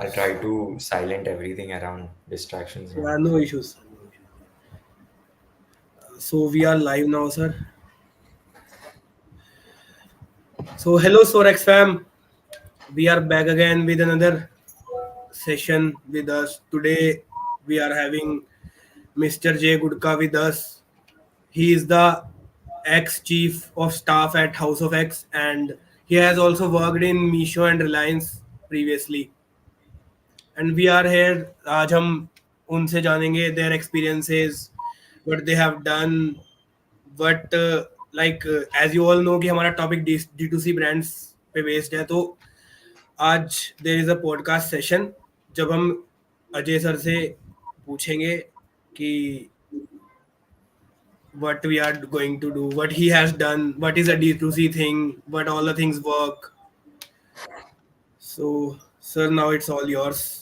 I'll try to silent everything around distractions now. Yeah, no issues. So we are live now, sir. So hello, SoarX fam. We are back again with another session with us. Today we are having Mr. Jay Gudhka with us. He is the ex-chief of staff at House of X, and he has also worked in Meesho and Reliance previously. And we are here. आज हम उनसे जानेंगे their experiences, what they have done, what as you all know कि हमारा topic D2C brands पे based है, तो आज there is a podcast session जब हम अजय सर से पूछेंगे कि what we are going to do, what he has done, what is a D2C thing, what all the things work. So, sir, now it's all yours.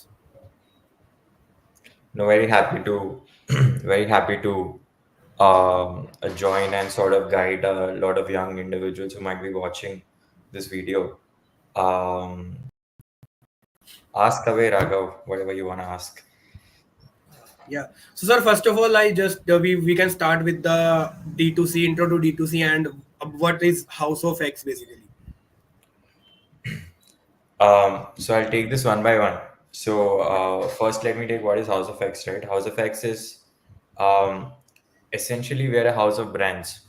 No, very happy to, very happy to join and sort of guide a lot of young individuals who might be watching this video. Um, Ask away, Raghav, whatever you want to ask. Yeah. So, sir, first of all, I just we can start with the D2C intro to D2C and what is House of X basically. So I'll take this one by one. So first, let me take what is House of X, right? House of X is um, essentially we're a house of brands,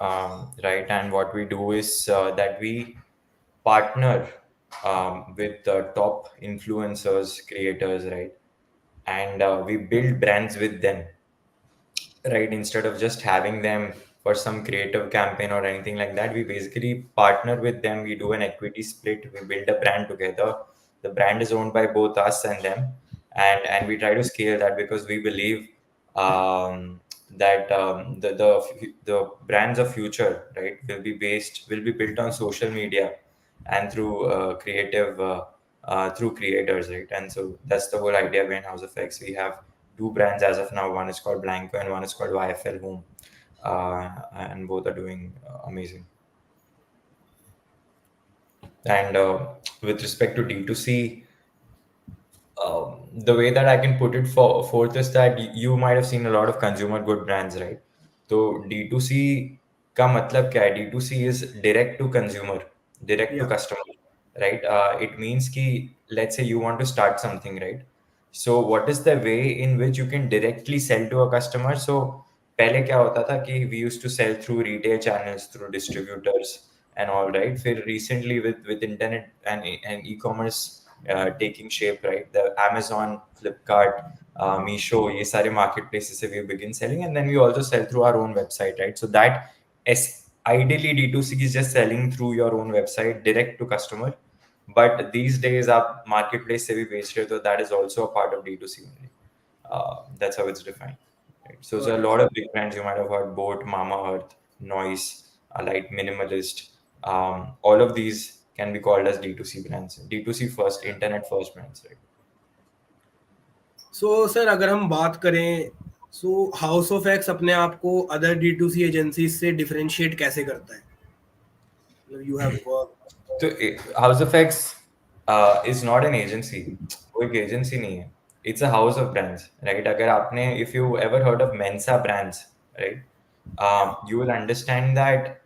right? And what we do is that we partner with the top influencers, creators, right? And we build brands with them, right? Instead of just having them for some creative campaign or anything like that, we basically partner with them. We do an equity split, we build a brand together. The brand is owned by both us and them, and we try to scale that because we believe that the brands of future, right, will be built on social media and through through creators, right? And so that's the whole idea behind House of X. We have two brands as of now. One is called Blanco and one is called YFL Home, and both are doing amazing. And with respect to D2C, the way that I can put it forth is that you might have seen a lot of consumer good brands, right? So D2C का मतलब क्या है? D2C is direct to consumer, direct to Yeah. customer, right? It means कि let's say you want to start something, right? So what is the way in which you can directly sell to a customer? So पहले क्या होता था कि we used to sell through retail channels, through distributors and all, right? फिर recently with internet and e-commerce taking shape, right? The Amazon, Flipkart, Meesho, ये सारे marketplaces से we begin selling, and then we also sell through our own website, right? So that is ideally D2C is just selling through your own website direct to customer. But these days, our marketplace से भी बेच रहे हो, so that is also a part of D2C only. That's how it's defined. Right? So there's Got a it. lot of big brands you might have heard: Boat, Mama Earth, Noise, Light Minimalist. All of these can be called as D2C brands. D2C first, internet first brands, right? So, sir अगर हम बात करें, सो house of x अपने आप को other D2C agencies से differentiate कैसे करता है? You have work. So House of X is not an agency. वो एक agency नहीं है. It's a house of brands, right? अगर आपने, if you ever heard of Mensa brands, right? Yeah. You will understand that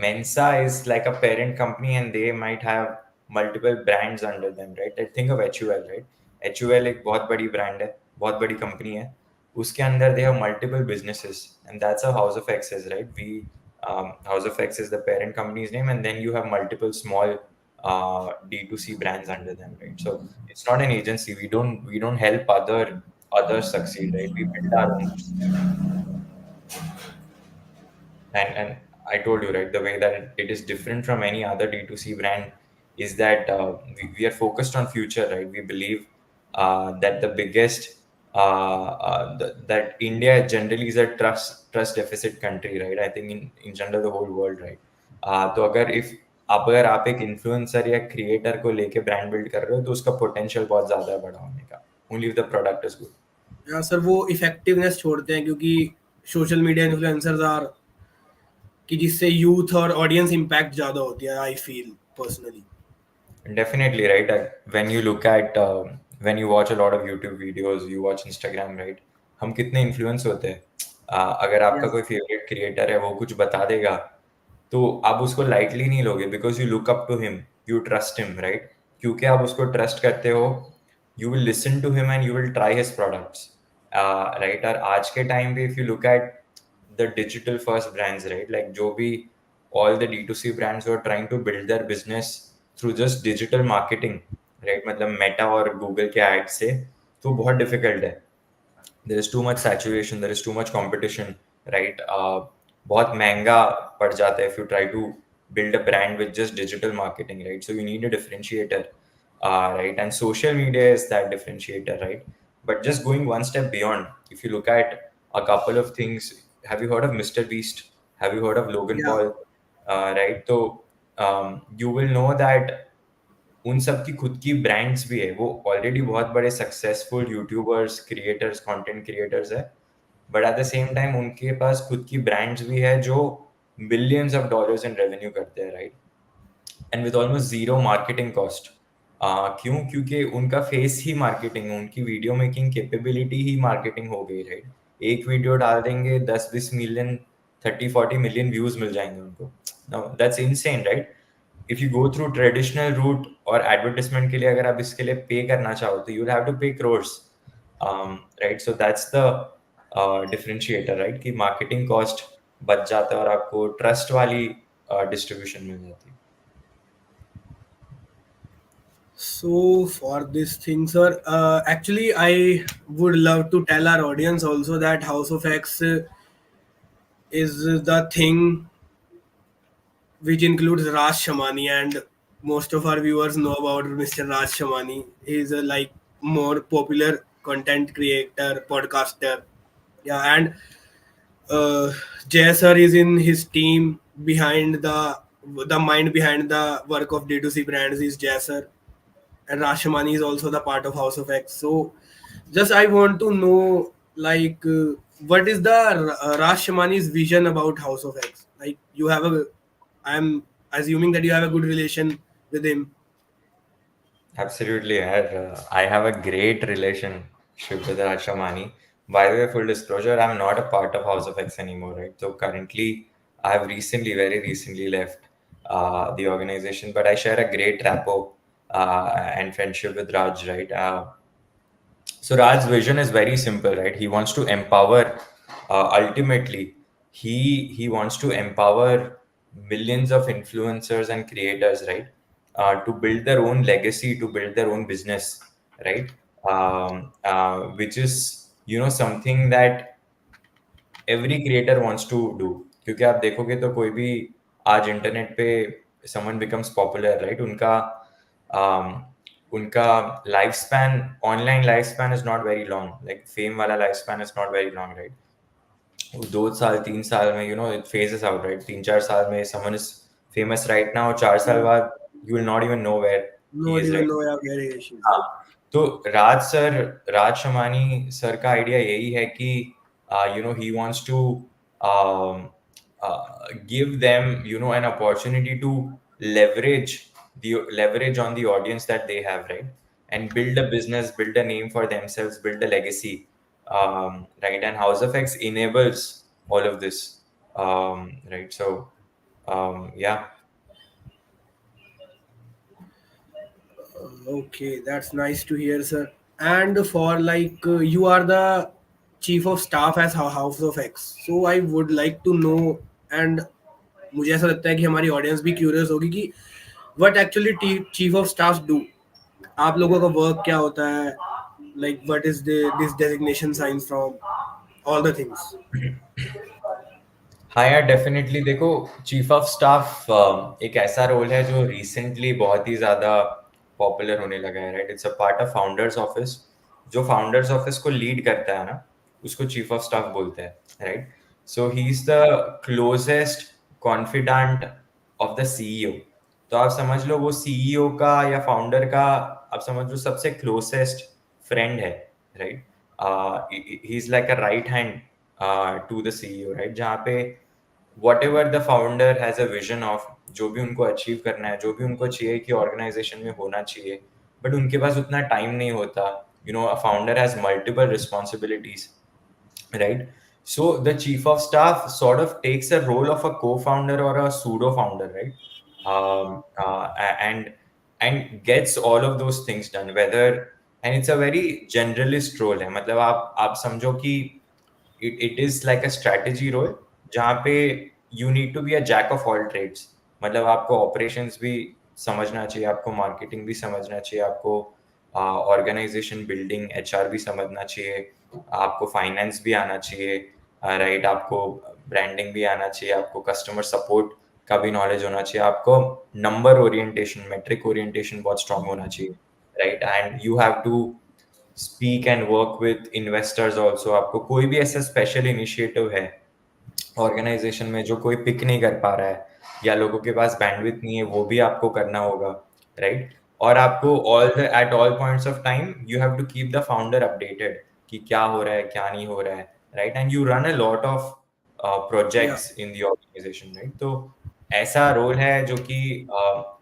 Mensa is like a parent company and they might have multiple brands under them, right? Like think of HUL, right? HUL एक बहुत बड़ी brand है, बहुत बड़ी company है. उसके अंदर they have multiple businesses, and that's how House of X is, right? House of X is the parent company's name, and then you have multiple small D2C brands under them, right? So it's not an agency. We don't help others succeed, right? We build our own. And I told you, right, the way that it is different from any other D2C brand is that we are focused on future, right? We believe that the biggest that India generally is a trust deficit country, right? I think in general the whole world, right? तो अगर आप एक influencer या creator को लेके brand build कर रहे हो तो उसका पोटेंशियल बहुत ज्यादा है बड़ा होने का, only if the product is good. या सर वो इफेक्टिवनेस छोड़ते हैं क्योंकि सोशल मीडिया इन्फ्लुएंसर्स आर कि जिससे यूथ और ऑडियंस इम्पैक्ट ज़्यादा होती है, I feel personally. Definitely, right? When you look at when you watch a lot of YouTube videos, you watch Instagram, right? हम कितने इन्फ्लुएंस होते हैं। अगर आपका Yes. कोई फेवरेट क्रिएटर है, वो कुछ बता देगा, तो आप उसको लाइटली नहीं लोगे because you look up to him, you trust him, right? क्योंकि आप उसको ट्रस्ट करते हो, you will listen to him and you will try his products, right? और आज के टाइम पे if you look at the digital first brands, right? Like जो भी all the D2C brands were trying to build their business through just digital marketing, right? मतलब Meta और Google के ad से, तो बहुत डिफिकल्ट है। There is too much saturation, there is too much competition, right? बहुत महंगा पड़ जाता है if you try to build a brand with just digital marketing, right? So you need a differentiator, right? And social media is that differentiator, right? But just going one step beyond, if you look at a couple of things, have you heard of Mr. Beast? Have you heard of Logan Yeah. Paul? Right? So you will know that उन सब की खुद की brands भी है, वो already बहुत बड़े successful YouTubers, creators, content creators है, but at the same time उनके पास खुद की ब्रांड्स भी है जो billions of dollars in revenue करते हैं, right? And with almost zero marketing cost. क्यों? क्योंकि उनका फेस ही मार्केटिंग, उनकी वीडियो मेकिंग कैपेबिलिटी ही मार्केटिंग हो गई, राइट? एक वीडियो डाल देंगे, 10-20 मिलियन, 30-40 मिलियन व्यूज मिल जाएंगे उनको। That's insane, right? If you go through traditional route और एडवर्टाइजमेंट के लिए अगर आप इसके लिए पे करना चाहो तो यू हैव टू पे crores, right? So that's the differentiator, right? कि मार्केटिंग कॉस्ट बच जाता है और आपको ट्रस्ट वाली डिस्ट्रीब्यूशन मिल जाती है। So for this thing, sir, actually, I would love to tell our audience also that House of X is the thing which includes Raj Shamani, and most of our viewers know about Mr. Raj Shamani. He is a like more popular content creator, podcaster. Yeah, and uh, Jay sir is in his team behind the mind behind the work of D2C Brands is Jay sir, and Raj Shamani is also the part of House of X. So, just I want to know like what is the Raj Shamani's vision about House of X? Like you have a, I'm assuming that you have a good relation with him. Absolutely, I have a great relationship with Raj Shamani. By the way, full disclosure, I'm not a part of House of X anymore, right? So currently, I've recently, very recently left the organization, but I share a great rapport and friendship with Raj, right? So Raj's vision is very simple, right? He wants to empower. Ultimately, he wants to empower millions of influencers and creators, right? To build their own legacy, to build their own business, right? Which is something that every creator wants to do. क्योंकि आप देखोगे तो कोई भी आज internet पे someone becomes popular, right? um, उनका life span, online life span is not very long, like fame वाला life span is not very long, right? 2 साल 3 साल में इट फेजेस आउट, राइट? 3-4 साल में someone is famous right now, 4 साल Yeah. बाद you will not even know where he Not is, even right? know where he is. हाँ, तो राज Shamani sir का आइडिया यही है कि he wants to give them an opportunity to leverage leverage on the audience that they have, right? And build a business, build a name for themselves, build a legacy, right? And House of X enables all of this, right? So yeah. Okay, that's nice to hear, sir. And for like you are the chief of staff as House of X, so I would like to know, and मुझे ऐसा लगता है कि हमारी audience भी curious होगी कि what actually chief of staff do, आप लोगों का वर्क क्या होता है, like what is this designation science from all the things. हाँ यार, डेफिनेटली। देखो, चीफ ऑफ स्टाफ एक ऐसा रोल है जो रिसेंटली बहुत ही ज़्यादा पॉपुलर होने लगा है, right? It's a part of founders office. जो फाउंडर्स ऑफिस को लीड करता है ना, उसको चीफ ऑफ स्टाफ बोलते हैं, right? So he is the closest confident of the CEO. तो आप समझ लो वो सीईओ का या फाउंडर का, आप समझ लो सबसे क्लोजेस्ट फ्रेंड है, right? He is like a right hand to the CEO, right? जहाँ पे whatever the founder has a vision of, जो भी उनको अचीव करना है, जो भी उनको चाहिए कि ऑर्गेनाइजेशन में होना चाहिए, बट उनके पास उतना टाइम नहीं होता. A founder has multiple responsibilities, right? So the chief of staff sort of takes a role of a co-founder or a pseudo founder, right? And gets all of those things done. Whether and it's a very generalist role है. मतलब आप समझो कि it is like a strategy role जहाँ पे you need to be a jack of all trades. मतलब आपको operations भी समझना चाहिए, आपको marketing भी समझना चाहिए, आपको ऑर्गेनाइजेशन बिल्डिंग एचआर भी समझना चाहिए, आपको फाइनेंस भी आना चाहिए, राइट? आपको ब्रांडिंग भी आना चाहिए, आपको कस्टमर सपोर्ट का भी नॉलेज होना चाहिए, आपको नंबर ओरिएंटेशन मेट्रिक ओरिएंटेशन बहुत स्ट्रांग होना चाहिए, right? And you have to speak and work with investors also. आपको कोई भी ऐसा स्पेशल इनिशिएटिव है ऑर्गेनाइजेशन में जो कोई पिक नहीं कर पा रहा है या लोगों के पास बैंडविड्थ नहीं है, वो भी आपको करना होगा, राइट? और आपको at all points of time you have to keep the founder updated कि क्या हो रहा है, क्या नहीं हो रहा है, right? And you run a lot of Yeah. Projects in the organization, right? तो ऐसा रोल है जो कि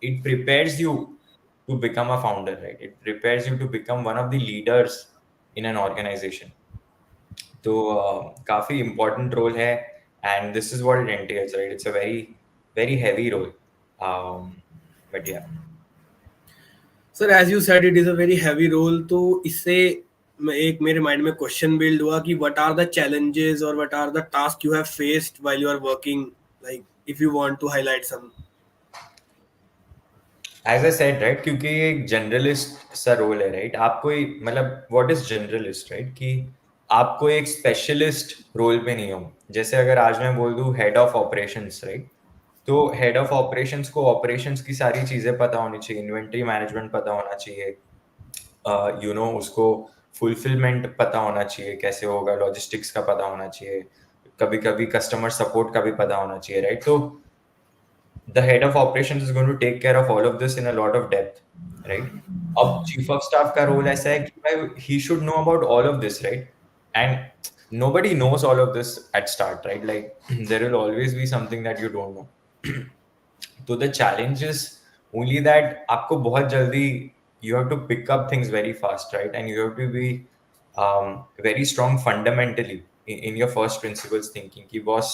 it prepares you to become a founder, right? It prepares you to become one of the leaders in an organization. तो काफी important role है, and this is what it entails, right? It's a very very heavy role, but yeah. Sir as you said it is a very heavy role, तो इससे एक मेरे mind में question build हुआ कि व्हाट आर द चैलेंजेस और what are the task you have faced while you are working, like if you want to highlight some. As I said, right, क्योंकि ये एक जनरलिस्ट सा रोल है, right? आपको मतलब व्हाट इज जनरलिस्ट, राइट? कि आपको एक स्पेशलिस्ट रोल पे नहीं हो. जैसे अगर आज मैं बोल दूं हेड ऑफ ऑपरेशंस, राइट? तो हेड ऑफ ऑपरेशंस को ऑपरेशंस की सारी चीजें पता होनी चाहिए, इन्वेंट्री मैनेजमेंट पता होना चाहिए, उसको फुलफिलमेंट पता होना चाहिए कैसे होगा, लॉजिस्टिक्स का पता होना चाहिए, कभी कभी कस्टमर सपोर्ट का भी पता होना चाहिए, राइट? तो the head of operations is going to take care of all of this in a lot of depth, right? अब chief of staff का role ऐसा है कि भाई he should know about all of this, right? And nobody knows all of this at start, right? Like there will always be something that you don't know. तो the challenge is only that आपको बहुत जल्दी you have to pick up things very fast, right? And you have to be very strong fundamentally in your first principles thinking कि boss,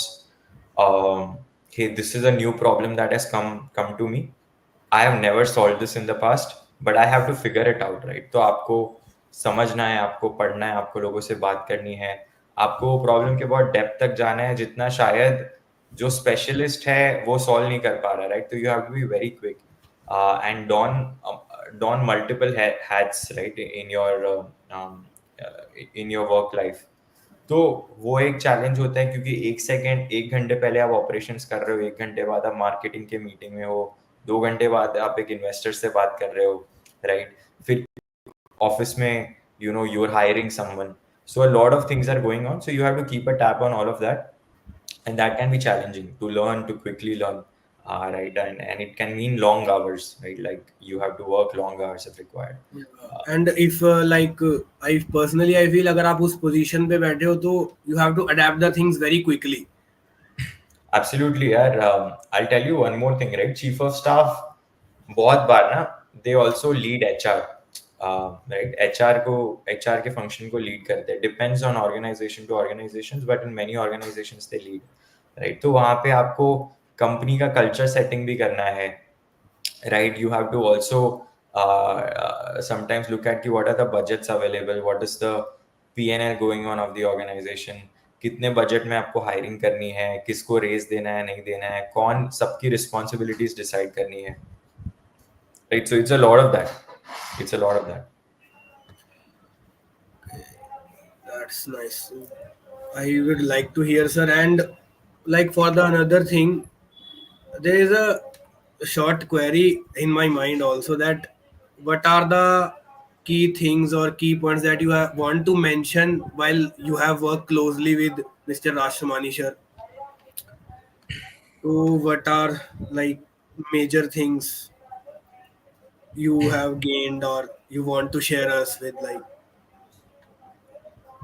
hey, this is a new problem that has come to me. I have never solved this in the past, but I have to figure it out, right? तो आपको समझना है, आपको पढ़ना है, आपको लोगों से बात करनी है, आपको प्रॉब्लम के बहुत डेप्थ तक जाना है जितना शायद जो स्पेशलिस्ट है वो सॉल्व नहीं कर पा रहा, राइट? तो you have to be very quick and don multiple hats, right? In your work life. तो वो एक चैलेंज होता है क्योंकि 1 सेकेंड 1 घंटे पहले आप ऑपरेशंस कर रहे हो, 1 घंटे बाद आप मार्केटिंग के मीटिंग में हो, 2 घंटे बाद आप एक इन्वेस्टर से बात कर रहे हो, राइट? फिर ऑफिस में you're hiring someone, so a lot of things are going on, so you have to keep a tab on all of that, and that can be challenging to learn, to quickly learn, right? And it can mean long hours, right? Like you have to work long hours if required. And if like I personally I feel अगर आप उस position पे बैठे हो तो you have to adapt the things very quickly. Absolutely, यार. I'll tell you one more thing, right? Chief of staff बहुत बार ना they also lead HR, right? HR के function को lead करते हैं. Depends on organization to organizations, but in many organizations they lead, right? तो वहाँ पे आपको company का culture setting भी करना है, right? You have to also sometimes look at what are the budgets available, what is the P&L going on of the organization, कितने budget में आपको हायरिंग करनी है, किसको रेज देना है, नहीं देना है, कौन सबकी रिस्पॉन्सिबिलिटीज डिसाइड करनी है, right? So it's a lot of that, it's a lot of that. That's nice. I would like to hear, sir. And like for the another thing, there is a short query in my mind also, that what are the key things or key points that you want to mention while you have worked closely with Mr. Raj Shamani, sir? So what are like major things you have gained or you want to share us with, like?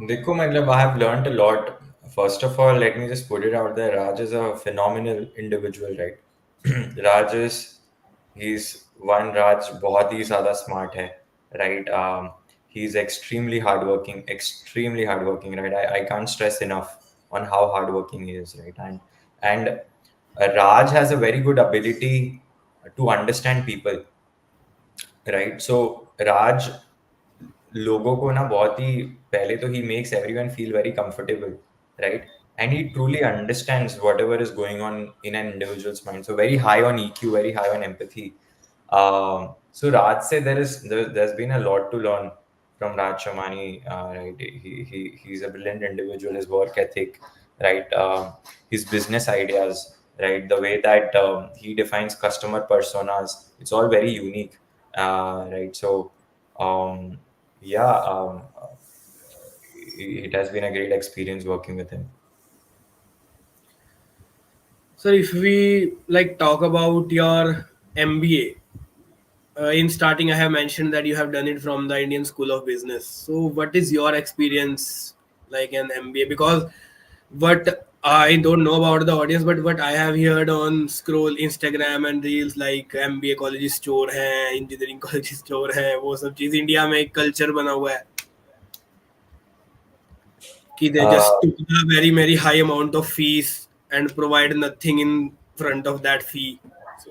देखो, मतलब I have learned a lot. First of all, let me just put it out there. Raj is a phenomenal individual, right? Raj is he's one Raj बहुत ही ज़्यादा smart है, right? He's extremely hardworking, right? I can't stress enough on how hardworking he is, right? And Raj has a very good ability to understand people, right? So Raj लोगों को ना बहुत ही पहले तो he makes everyone feel very comfortable, right? And he truly understands whatever is going on in an individual's mind. So very high on EQ, very high on empathy. So Raj said there's been a lot to learn from Raj Shamani, right? He's a brilliant individual. His work ethic, right? His business ideas, right? The way that he defines customer personas, it's all very unique, right? So um, yeah, it has been a great experience working with him. Sir, if we like talk about your MBA, in starting I have mentioned that you have done it from the Indian School of Business. So what is your experience like an MBA? Because what I don't know about the audience, but what I have heard on scroll Instagram and reels, like MBA college store है, engineering college store है, वो सब चीज़ India में एक culture बना हुआ है कि they Uh, just took a very very high amount of fees and provide nothing in front of that fee. So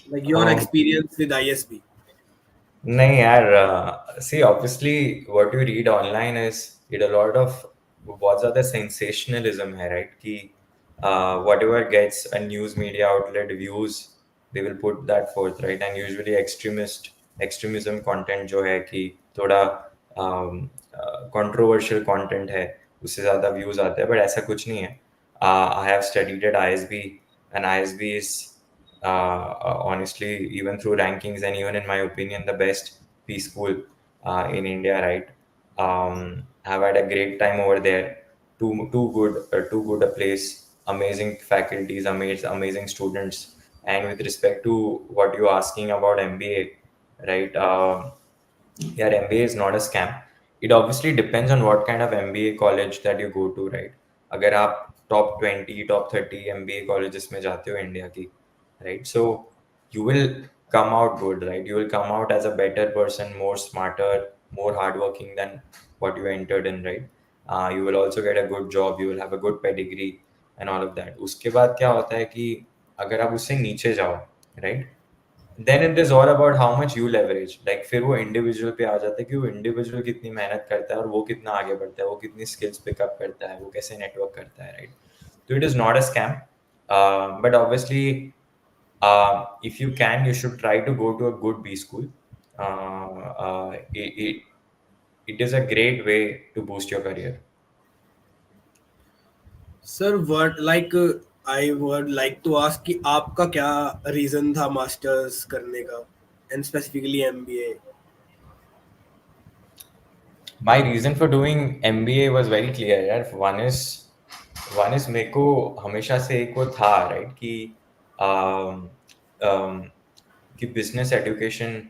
like your um, experience with ISB. नहीं यार, see obviously what you read online is it a lot of बहुत ज़्यादा sensationalism है, right? कि whatever gets a news media outlet views they will put that forth, right? And usually extremism content जो है कि थोड़ा controversial content है उससे ज़्यादा views आते हैं, but ऐसा कुछ नहीं है. I have studied at ISB and ISB is honestly, even through rankings and even in my opinion, the best P school in India, right? I've had a great time over there. Too good a place. Amazing faculties, amazing students. And with respect to what you're asking about MBA, right? Yeah, MBA is not a scam. It obviously depends on what kind of MBA college that you go to, right? अगर आप top 20, top 30 MBA colleges में जाते हो India की, right? So you will come out good, right? You will come out as a better person, more smarter, more hardworking than what you entered in, right? You will also get a good job, you will have a good pedigree and all of that. उसके बाद क्या होता है कि अगर आप उससे नीचे जाओ, right? Then it is all about how much you leverage like फिर वो इंडिविजुअल पे आ जाता है कि वो इंडिविजुअल कितनी मेहनत करता है और वो कितना आगे बढ़ता है वो कितनी स्किल्स पिकअप करता है वो कैसे नेटवर्क करता है राइट तो it is not a scam but obviously if you can you should try to go to a good B school. It is a great way to boost your career. Sir what like I would like to ask कि आपका क्या reason था masters करने का and specifically MBA. My reason for doing MBA was very clear यार. One is मेरे को हमेशा से एक वो था राइट um, um, कि बिजनेस एजुकेशन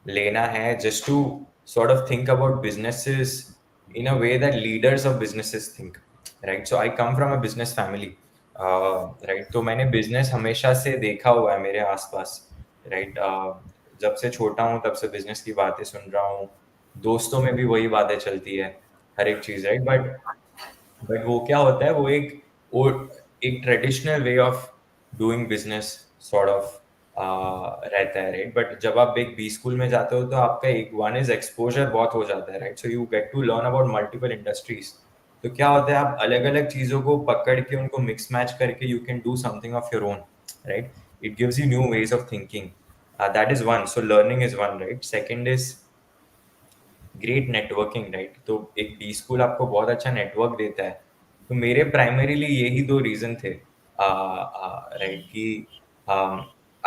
लेना है just to sort of think about businesses in a way that leaders of businesses think, right? So I come from a business family, right? तो मैंने बिजनेस हमेशा से देखा हुआ है मेरे आसपास, right? जब से छोटा हूँ तब से बिजनेस की बातें सुन रहा हूँ, दोस्तों में भी वही बातें चलती है, हर एक चीज, राइट? बट वो क्या होता है वो एक traditional way of doing business sort of रहता है, राइट? बट जब आप एक बी स्कूल में जाते हो तो आपका एक वन इज एक्सपोजर बहुत हो जाता है, right? So you get to learn about multiple industries. तो क्या होता है आप अलग अलग चीजों को पकड़ के उनको मिक्स मैच करके you can do something of your own, right? It gives you new ways of thinking. That is one. So learning is one, right? Second is great networking, right? तो एक डी स्कूल आपको बहुत अच्छा network देता है. तो मेरे primarily यही दो रीजन थे, राइट? कि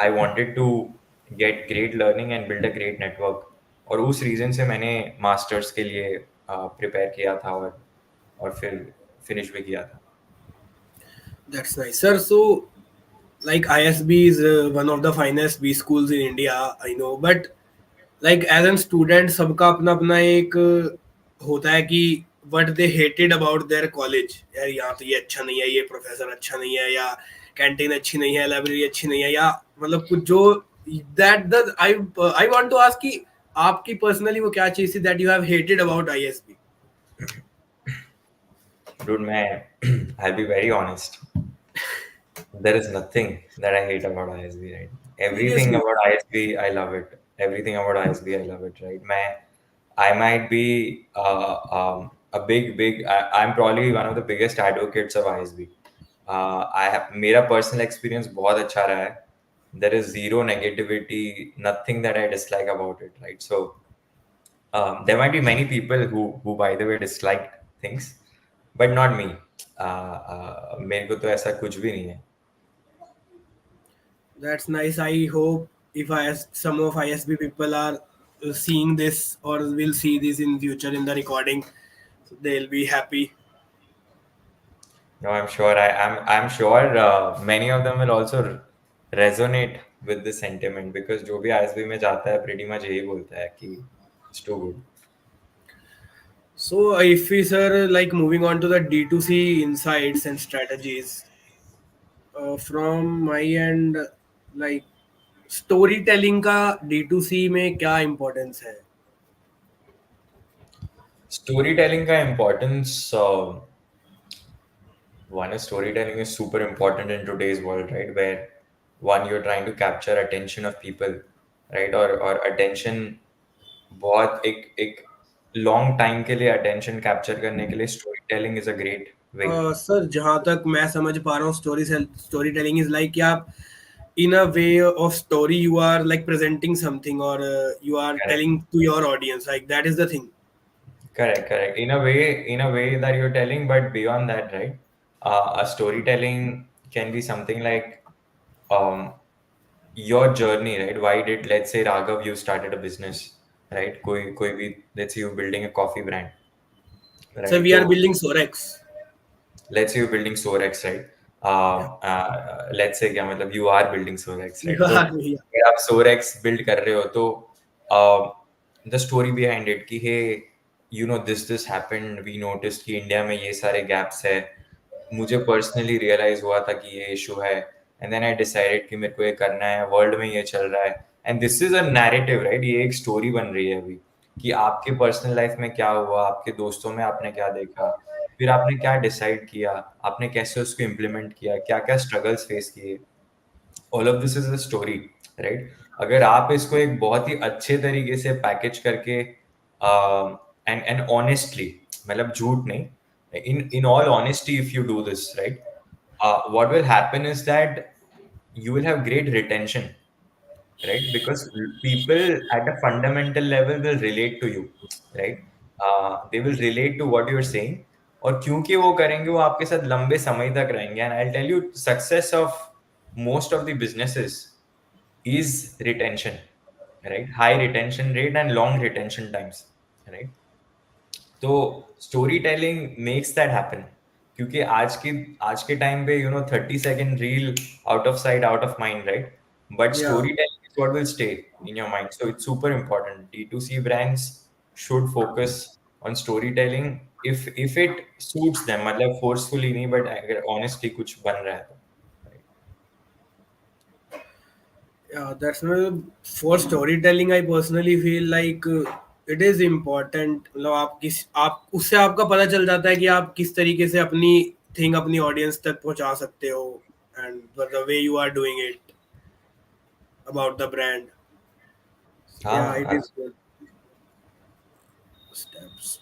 I wanted to get great learning and build a great network, और उस रीजन से मैंने मास्टर्स के लिए प्रिपेयर किया था और फिर फिनिश भी किया था. That's nice, sir. So like ISB is one of the finest B schools in India, I know, but like as a student सबका अपना अपना एक होता है कि what they hated about their college. यार यहाँ तो ये अच्छा नहीं है, ये प्रोफेसर अच्छा नहीं है, या कैंटीन अच्छी नहीं है, लाइब्रेरी अच्छी नहीं है, या मतलब कुछ जो that the I want to ask कि आपकी पर्सनली वो क्या चीज थी that you have hated about ISB? Dude, man, I'll be very honest. There is nothing that I hate about ISB, right? Everything seriously? about ISB, I love it. Everything about ISB, I love it, right? I might be a I'm probably one of the biggest advocates of ISB. मेरा personal experience बहुत अच्छा रहा है. There is zero negativity, nothing that I dislike about it, right? So there might be many people who by the way disliked things, but not me. मेरे को तो ऐसा कुछ भी नहीं है. That's nice. I hope if some of ISB people are seeing this or will see this in future in the recording, so they'll be happy. No, I'm sure. I'm sure many of them will also resonate with the sentiment because जो भी ISB में जाता है pretty much यही बोलता है कि it's too good. So if we sir like moving on to the D2C insights and strategies, from my end, like story telling का D2C में क्या इम्पोर्टेंस है? Storytelling का importance. One is storytelling is super important in today's world, right? Where one you're trying to capture attention of people, right? Or attention बहुत एक long time के लिए attention capture करने के लिए storytelling is a great way. Sir जहाँ तक मैं समझ पा रहा हूँ, स्टोरी टेलिंग इज लाइक कि आप in a way of story you are like presenting something, or you are Correct. telling to your audience, like that is the thing. Correct. In a way that you're telling, but beyond that, right? A storytelling can be something like um, your journey, right? Why did, let's say, Raghav, you started a business, right? कोई भी, let's say you're building a coffee brand, So right? we are So building SoarX. let's say you're building SoarX, right? Yeah. Let's say क्या मतलब you are building SoarX, right? You तो are, yeah. अगर आप SoarX build कर रहे हो तो uh, the story behind it कि hey, you know this happened, we noticed कि इंडिया में ये सारे gaps है, मुझे पर्सनली रियलाइज हुआ था कि ये इशू है, एंड देन आई डिसाइडेड कि मेरे को ये करना है, वर्ल्ड में ये चल रहा है, and this is a narrative, right? ये एक स्टोरी बन रही है अभी कि आपके पर्सनल लाइफ में क्या हुआ, आपके दोस्तों में आपने क्या देखा, फिर आपने क्या डिसाइड किया, आपने कैसे उसको इम्प्लीमेंट किया, क्या क्या स्ट्रगल्स फेस किए, all of this is a story, right? अगर आप इसको एक बहुत ही अच्छे तरीके से पैकेज करके एंड ऑनेस्टली, मतलब झूठ नहीं, in all honesty, if you do this right, what will happen is that you will have great retention, right? Because people at a fundamental level will relate to you, right? They will relate to what you're saying, और क्योंकि वो करेंगे वो आपके साथ लंबे समय तक रहेंगे, and I'll tell you success of most of the businesses is retention, right? High retention rate and long retention times, right? तो story telling makes that happen, क्योंकि आज के टाइम पे 30 second reel, out of sight out of mind, right? But Yeah. Story telling is what will stay in your mind, so it's super important. D2C brands should focus on storytelling if it suits them, मतलब forcefully नहीं, but अगर honestly कुछ बन रहा है तो, right? Yeah, that's not for storytelling. I personally feel like it is important. मतलब आप उससे आपका पता चल जाता है कि आप किस तरीके से अपनी थिंग अपनी ऑडियंस तक पहुंचा सकते हो, and the way you are doing it about the brand. Yeah, it हाँ. is good. Steps.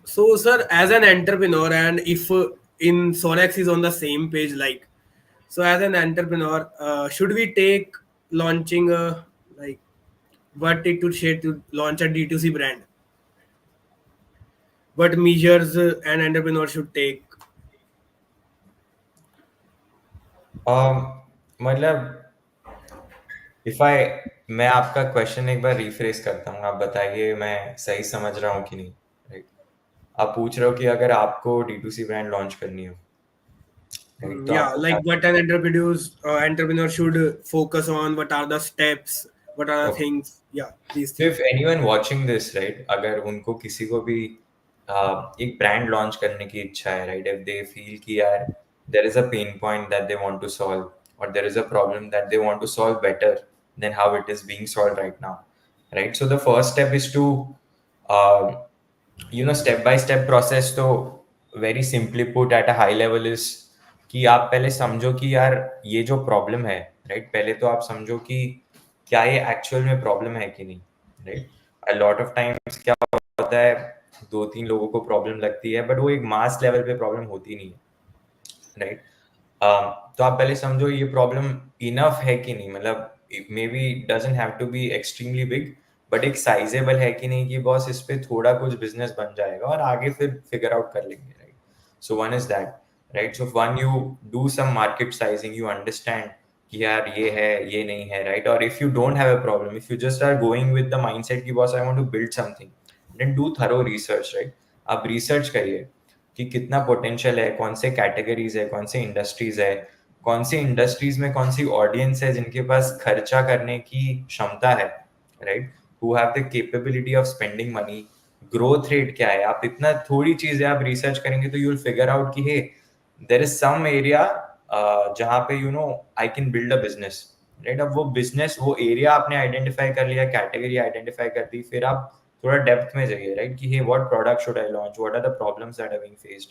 So, sir, as an entrepreneur, and if in SoarX is on the same page, like, so as an entrepreneur, should we take launching like what it would say to launch a D2C brand? What measures an entrepreneur should take? मतलब if I मैं आपका question एक बार refresh करता हूँ, आप बताइए मैं सही समझ रहा हूँ कि नहीं, राइट? आप पूछ रहे हो कि अगर आपको D2C ब्रांड लॉन्च करनी हो, राइट, तो Yeah, आपको क्या like what an entrepreneur should focus on. What are the steps? What are the okay. things? Yeah, these So things. if anyone watching this, right, अगर उनको किसी को भी एक ब्रांड लॉन्च करने की इच्छा है, राइट, इफ दे फील कि यार there is a pain point that they want to solve, or there is a problem that they want to solve better than how it is being solved right now, right? So the first step is to uh, step by step process. तो very simply put at a high level is कि आप पहले समझो कि यार ये जो problem है, राइट, पहले तो आप समझो कि क्या ये एक्चुअल में प्रॉब्लम है कि नहीं, right. A lot of times क्या होता है, दो तीन लोगों को प्रॉब्लम लगती है बट वो एक मास लेवल पे प्रॉब्लम होती नहीं है, राइट। तो आप पहले समझो ये प्रॉब्लम इनफ है कि नहीं, मतलब maybe doesn't have to be extremely big, but एक साइजेबल है कि नहीं कि बॉस इस पे थोड़ा कुछ बिजनेस बन जाएगा और आगे फिर फिगर आउट कर लेंगे, right. So one is that, right. So one you do some market sizing, you understand कि यार ये है ये नहीं है, राइट। और if you don't have a problem, if you just are going with the mindset कि boss I want to build something, then do thorough research, right. आप रिसर्च करिए कि कितना पोटेंशियल है, कौन से कैटेगरीज है, कौन से इंडस्ट्रीज है, कौन सी इंडस्ट्रीज में कौन सी ऑडियंस है जिनके पास खर्चा करने की क्षमता है, right, who have the capability of spending money, growth rate क्या है। आप इतना थोड़ी चीजें आप रिसर्च करेंगे तो यू विल फिगर आउट कि hey there is some area जहाँ पे I can build a business, right. अब वो बिजनेस, वो एरिया आपने आइडेंटिफाई कर लिया, कैटेगरी आइडेंटिफाई कर दी, फिर आप थोड़ा डेप्थ में जाइए, राइट, कि hey what product should I launch, what are the problems that are being faced,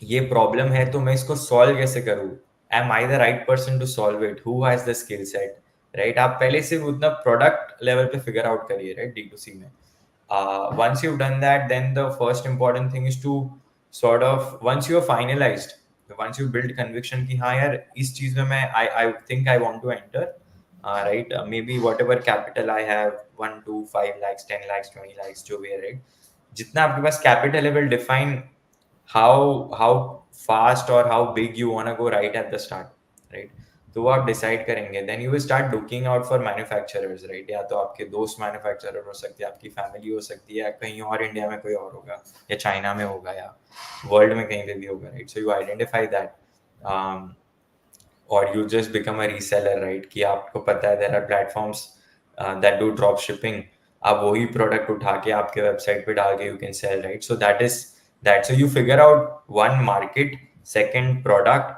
ये प्रॉब्लम है तो मैं इसको सॉल्व कैसे करूँ, am I the right person to solve it, who has the skill set, right. आप पहले से उतना प्रोडक्ट लेवल पे फिगर आउट करिए, राइट, D2C में। Once you've done that, then the first important thing is to sort of, once you're finalized, once you build conviction कि हाँ यार इस चीज में मैं I think I want to enter, right, maybe whatever capital I have, 1 to 5 lakhs, 10 lakhs, 20 lakhs, जो भी है, right, जितना आपके पास कैपिटल है will define how fast or how big you want to go right at the start, right। तो वो आप decide करेंगे, then you will start looking out for manufacturers, right. या तो आपके दोस्त मैन्युफैक्चरर हो सकते हैं, आपकी फैमिली हो सकती है, या कहीं और इंडिया में कोई और होगा, या चाइना में होगा, या वर्ल्ड में कहीं पे भी होगा, right. So you identify that, और you just become a reseller, right, कि आपको पता है there are platforms that do drop shipping, आप वही प्रोडक्ट उठा के आपके वेबसाइट पे डाल के you can sell, right. So that is that, so you figure out one market, second product,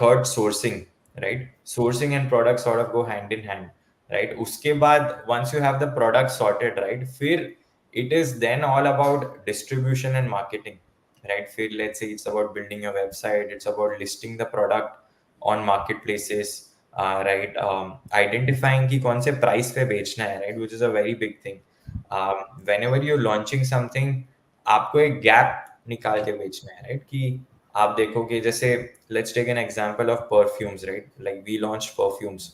third sourcing, right. Sourcing and product sort of go hand in hand, right. उसके बाद once you have the product sorted, right, फिर it is then all about distribution and marketing, right। फिर let's say it's about building your website, it's about listing the product on marketplaces, right, identifying कि कौन से price पे बेचना है, right, which is a very big thing। Whenever you're launching something, आपको एक gap निकाल के बेचना है, right, कि आप देखोगे जैसे let's take an example of perfumes, right, like we launched perfumes,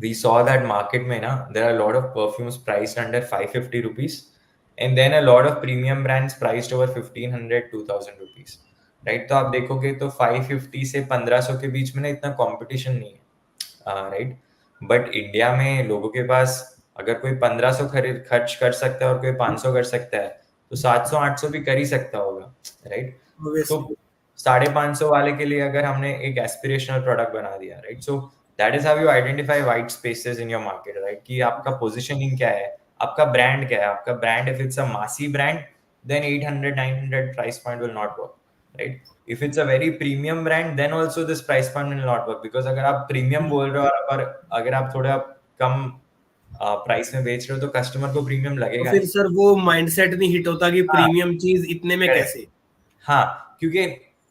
we saw that market में ना there are a lot of perfumes priced under 550 rupees, and then a lot of premium brands priced over 1500 2000 rupees, right। तो आप देखोगे तो 550 से 1500 के बीच में ना इतना कंपटीशन नहीं है, राइट। बट इंडिया में लोगों के पास अगर कोई 1500 खरीद खर्च कर सकता है और कोई 500 कर सकता है, तो 700 800 भी कर ही सकता होगा, राइट। तो Obviously. 550 वाले के लिए अगर हमने एक एस्पिरेशनल प्रोडक्ट बना दिया, right, so that is how you identify white spaces in your market, right, कि आपका पोजीशनिंग क्या है, आपका ब्रांड क्या है। आपका brand, if it's a massy brand, then 800 900 price point will not work, right. If it's a very premium brand, then also this price point will not work, because अगर आप प्रीमियम बोल रहे हो और अगर आप थोड़ा कम प्राइस में बेच रहे हो तो कस्टमर को प्रीमियम तो लगेगा फिर नहीं। सर वो माइंडसेट नहीं हिट होता कि हाँ, प्रीमियम चीज इतने में करेक्ट। कैसे। हाँ, क्योंकि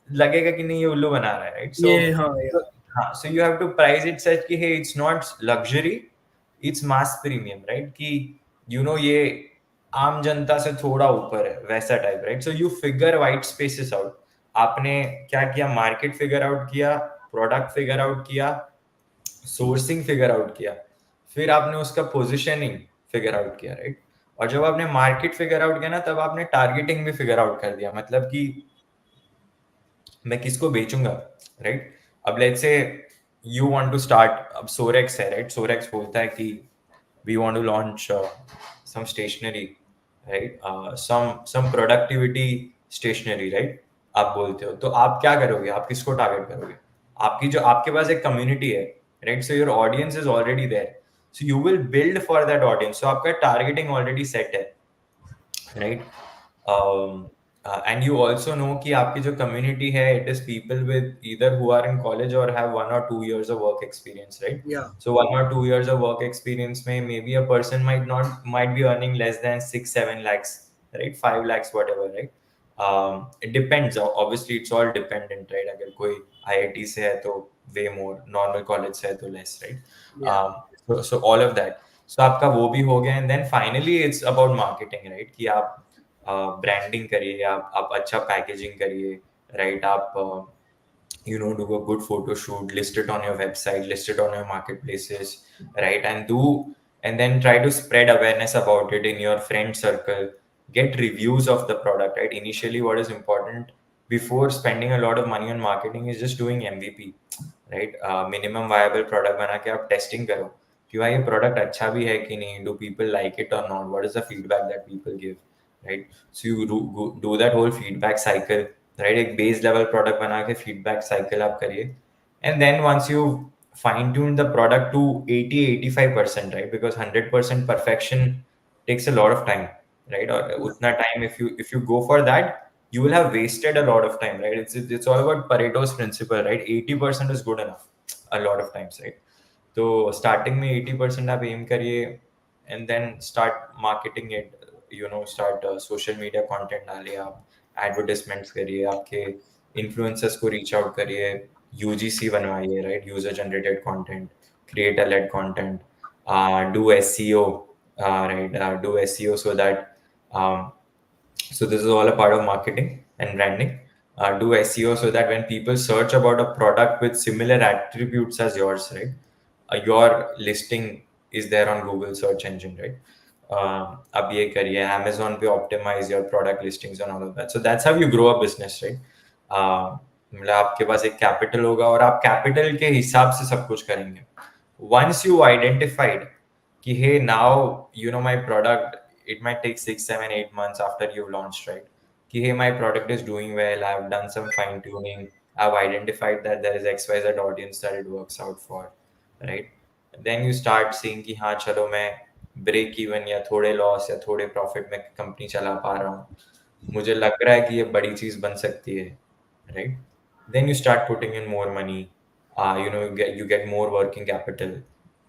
लगेगा कि नहीं ये उल्लू बना रहा है, राइट। सो ये हाँ यार। हाँ, so you have to price it such कि hey it's not luxury, it's mass premium, right, कि ये आम जनता से थोड़ा ऊपर है वैसा type, right. So you figure white spaces out. आपने क्या किया, मार्केट फिगर आउट किया, प्रोडक्ट फिगर आउट किया, सोर्सिंग फिगर आउट किया, फिर आपने उसका पोजिशनिंग फिगर आउट किया, राइट। और जब आपने मार्केट फिगर आउट किया ना, तब आपने टारगेटिंग भी फिगर आउट कर दिया, मतलब कि मैं किसको बेचूंगा, राइट। अब let's say you want to start, अब सोरेक्स है, राइट, सोरेक्स बोलता है कि we want to launch some stationery, right, some productivity stationery, right. आप बोलते हो तो आप क्या करोगे, आप किसको टारगेट करोगे, आपकी जो आपके पास एक कम्युनिटी है, right. So your audience is already there, so you will build for that audience, सो आपका टारगेटिंग ऑलरेडी सेट है, right. And you also know कि आपकी जो community है, it is people with either who are in college or have 1 or 2 years of work experience, right? Yeah. So 1 or 2 years of work experience may maybe a person might be earning less than 6-7 lakhs, right? 5 lakhs, whatever, right? It depends. Obviously, it's all dependent, right? अगर कोई IIT से है तो way more, normal college से है तो less, right? Yeah. So all of that. So आपका वो भी हो गया, and then finally it's about marketing, right? कि आप ब्रांडिंग करिए, आप अच्छा पैकेजिंग करिए, राइट? आप do a good photo shoot, list it on your website, list it on your marketplaces, right? And then try to spread awareness about it in your friend circle. Get reviews of the product, right? Initially, what is important before spending a lot of money on marketing is just doing MVP, right? Minimum viable product बना के आप testing करो कि भाई ये product अच्छा भी है कि नहीं, डू पीपल लाइक इट और not, what is the feedback that people give, right? So you do that whole feedback cycle, right? एक बेस लेवल प्रोडक्ट बना के फीडबैक साइकिल आप करिए, and then once you fine tune the product to 80-85%, right? Because 100% perfection takes a lot of time, right? Or utna time, if you go for that, you will have wasted a lot of time, right? It's all about Pareto's principle, right? 80% is good enough a lot of times, right? तो starting में 80% आप aim करिए, and then start marketing it, start social media content डालिए, आप advertisements करिए, आपके influencers को reach out करिए, यूजीसी बनवाइए, right? User generated content, creator led content, do SEO, right? Do SEO so that so this is all a part of marketing and branding. Do SEO so that when people search about a product with similar attributes as yours, right? Your listing is there on Google search engine, right? अब ये करिए, Amazon पे optimize your product listings and all of that. So that's how you grow a business, right? मतलब आपके पास एक capital होगा और आप कैपिटल के हिसाब से सब कुछ करेंगे. Once you identified कि hey, now my product, it might take 6, 7, 8 months after you've launched, right? कि hey, my product is doing well, I've done some fine tuning, I've identified that there is XYZ audience that it works out for, right? Then you start seeing कि हाँ चलो मैं break even या थोड़े loss या थोड़े profit में company चला पा रहा हूँ, मुझे लग रहा है कि ये बड़ी चीज बन सकती है, right? Then you start putting in more money, you get more working capital,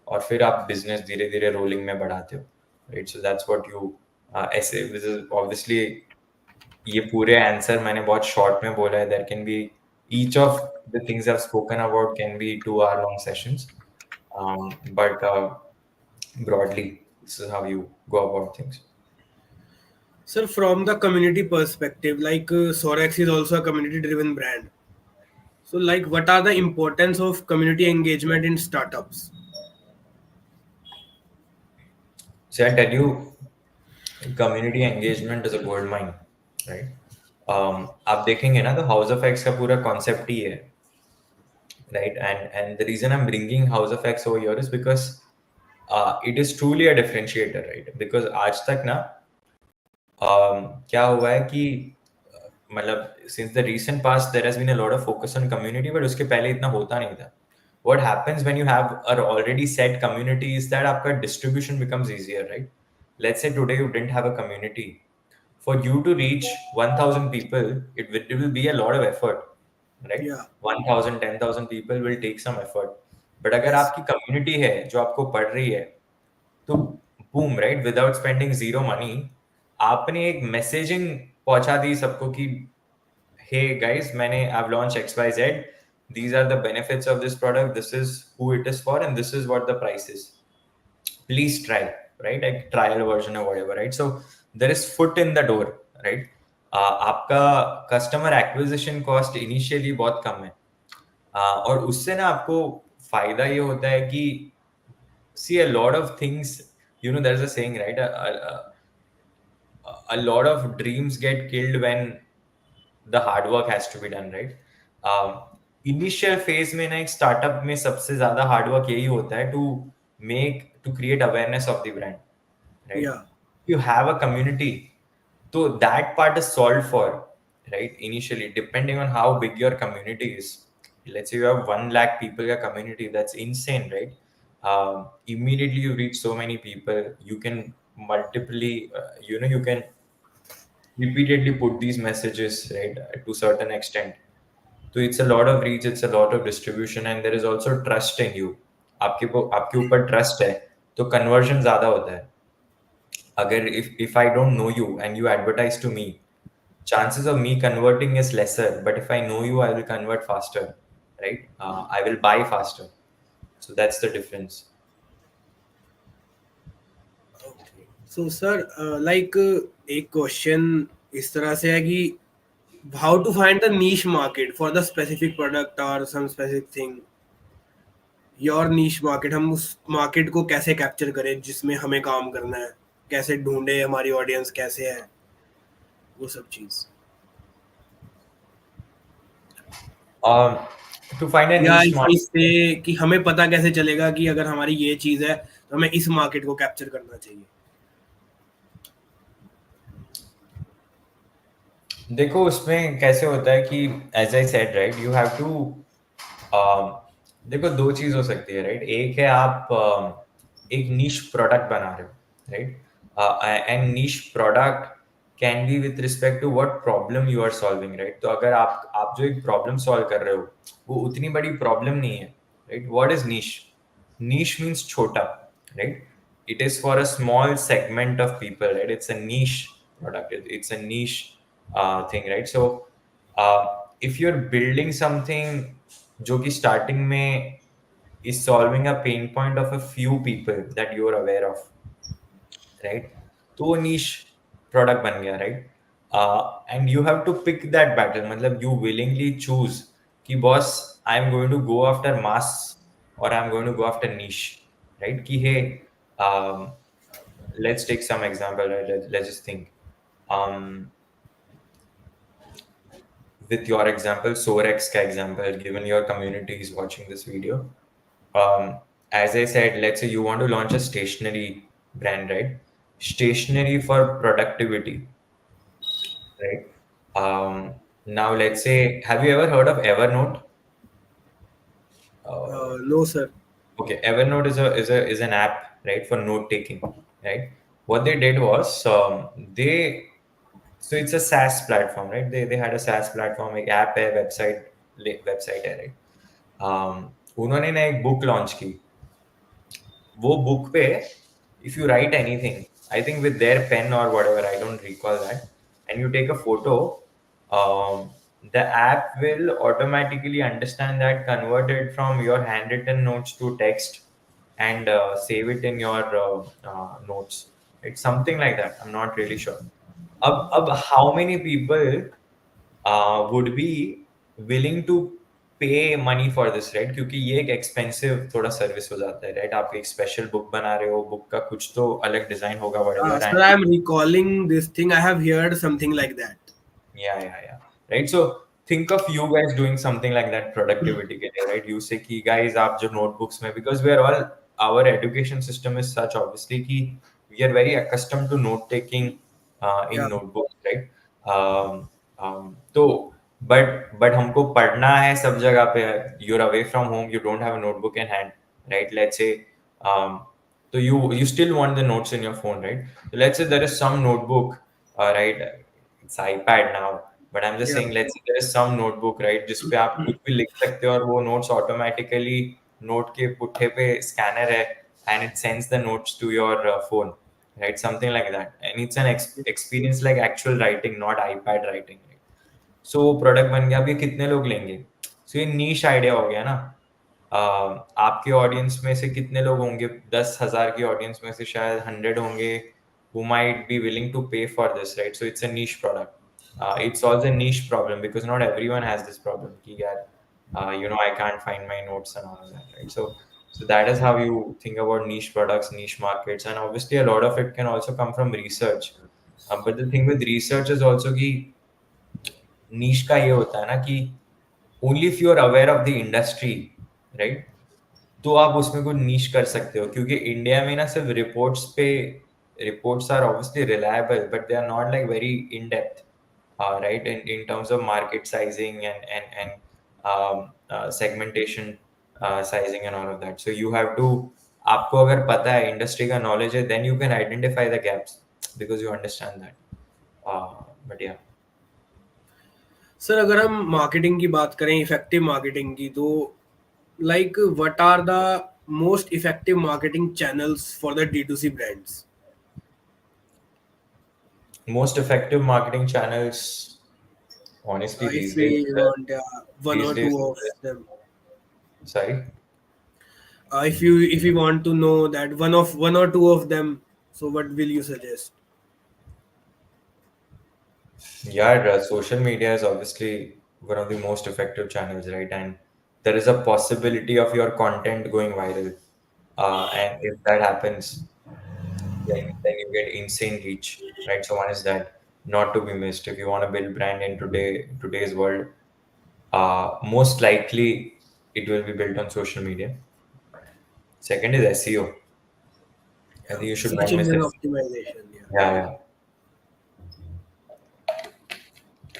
और फिर आप बिजनेस धीरे धीरे रोलिंग में बढ़ाते हो, right? So that's what you ऐसे, ऑब्वियसली ये पूरे आंसर मैंने बहुत शॉर्ट में बोला है. There can be each of the things I have spoken about can be 2 hour long sessions, but broadly this is how you go about things. Sir, from the community perspective, like SoarX is also a community-driven brand. So, like, what are the importance of community engagement in startups? So I tell you, community engagement is a gold mine, right? आप देखेंगे ना तो house of x का पूरा concept ही है, right? And the reason I'm bringing House of X over here is because it is truly a differentiator, right? Because आज तक ना क्या हुआ है कि मतलब since the recent past there has been a lot of focus on community, but उसके पहले इतना होता नहीं था. What happens when you have a already set community is that आपका distribution becomes easier, right? Let's say today you didn't have a community. For you to reach 1,000 people, it will be a lot of effort, right? Yeah. 1,000, 10,000 people will take some effort. But अगर Yes. आपकी community है जो आपको पढ़ रही है, तो boom, right? Without spending zero money, आपने एक मैसेजिंग पहुंचा दी सबको कि hey guys, मैंने I've launched XYZ. These are the benefits of this product. This is who it is for, and this is what the price is. Please try, right? Like trial version or whatever, right? So there is foot in the door, right? आपका customer acquisition cost initially बहुत कम है, और उससे ना आपको फायदा ये होता है कि see a lot of things, there's a saying, right? A lot of dreams get killed when the hard work has to be done, right? Initial phase में ना एक स्टार्टअप में सबसे ज्यादा हार्ड वर्क यही होता है to create awareness of the brand, right? Yeah. You have a community, so that part is solved for, right? Initially, depending on how big your community is. Let's say you have 1 lakh people a community, that's insane, right? Immediately you reach so many people, you can multiply, you can repeatedly put these messages, right, to certain extent. So it's a lot of reach, it's a lot of distribution, and there is also trust in you. आपके ऊपर trust है तो conversion ज्यादा होता है. अगर if I don't know you and you advertise to me, chances of me converting is lesser, but if I know you, I will convert faster, right? I will buy faster. So that's the difference. So sir like एक question इस तरह से है कि how to find the niche market for the specific product और some specific thing, your niche market, हम उस market को कैसे कैप्चर करें जिसमें हमें काम करना है, कैसे ढूंढे हमारी ऑडियंस कैसे है, वो सब चीज, um, to find a या niche इस market. से कि हमें पता कैसे चलेगा कि अगर हमारी ये चीज है तो हमें इस मार्केट को कैप्चर करना चाहिए. देखो उसमें कैसे होता है कि as I said right, you have to, देखो दो चीज हो सकती है राइट. एक है आप एक नीश प्रोडक्ट बना रहे हो right, and niche product can be with respect to what problem you are solving right. तो अगर आप जो एक प्रॉब्लम सॉल्व कर रहे हो वो उतनी बड़ी प्रॉब्लम नहीं है right. What is niche? Niche means छोटा right. It is for a small segment of people, right? It's a niche product. It's a niche thing, right? So uh, if you're building something जो कि starting में is solving a pain point of a few people that you're aware of, right? तो वो niche product बन गया, right? And you have to pick that battle. मतलब you willingly choose कि boss, I'm going to go after mass or I'm going to go after niche, right? कि hey, um, let's take some example, right? Let's just think. Um, with your example, SoarX ka example, given your community is watching this video. As I said, let's say you want to launch a stationery brand, right? Stationery for productivity, right? Now let's say, have you ever heard of Evernote? Uh, no sir. okay, Evernote is an app, right, for note taking, right? What they did was they so it's a SaaS platform, right? They had a SaaS platform, एक app है, website है, right. उन्होंने ना एक book launch की. वो book पे if you write anything, I think with their pen or whatever, I don't recall that, and you take a photo, um, the app will automatically understand that, convert it from your handwritten notes to text, and save it in your notes. It's something like that. I'm not really sure. अब how many people would be willing to पे money for this right, क्योंकि ये एक expensive थोड़ा service हो जाता है right. आप एक स्पेशल बुक बना रहे हो, बुक का कुछ तो अलग डिजाइन होगा whatever, Sir, and I'm recalling this thing. I have heard something like that. yeah. Right. So think of you guys doing something like that productivity के लिए, right? You say कि guys आप जो notebooks में, because we are all, our education system is such obviously कि we are very accustomed to note taking Yeah. in notebooks, right? तो but हमको पढ़ना है सब जगह पे. You're away from home, you don't have a notebook in hand, right? Let's say so you still want the notes in your phone, right? So let's say there is some notebook, right? It's iPad now, but I'm just Yeah. saying, let's say there is some notebook, right, जिस पे आप कुछ भी लिख सकते हो और वो notes automatically note के पुट्ठे पे scanner है, and it sends the notes to your phone, right? Something like that, and it's an experience like actual writing, not iPad writing, right? सो वो प्रोडक्ट बन गया. अब ये कितने लोग लेंगे? सो ये नीश आइडिया हो गया ना. आपके ऑडियंस में से कितने लोग होंगे? 10,000 की ऑडियंस में से शायद 100 होंगे who might be willing to pay for this, right? So it's a niche product. It solves a niche problem because not everyone has this problem कि यार I can't find my notes and all of that, right? So that is how you think about niche products, niche markets, and obviously a lot of it can also come from research. But the thing with research is also कि नीश का ये होता है ना कि only if you are aware of the industry, right, तो आप उसमें कुछ नीश कर सकते हो. क्योंकि इंडिया में ना सिर्फ reports are obviously reliable, but they are not like very in depth, right, in terms of market sizing and segmentation sizing and all of that. So you have to, आपको अगर पता है, इंडस्ट्री का knowledge है, then you can identify the gaps because you understand that. But yeah. Sir अगर हम marketing की बात करें, इफेक्टिव मार्केटिंग की, तो like what are the most effective marketing channels for the D2C brands? Most effective marketing channels, honestly, If we want one these or days, two of them, sorry. if you want to know that one or two of them, so what will you suggest? Yeah, social media is obviously one of the most effective channels, right? And there is a possibility of your content going viral. And if that happens, then you get insane reach, right? So one is that, not to be missed. If you want to build brand in today's world, most likely it will be built on social media. Second is SEO. I think you should Search not miss engine it. optimization. Yeah. Yeah, yeah.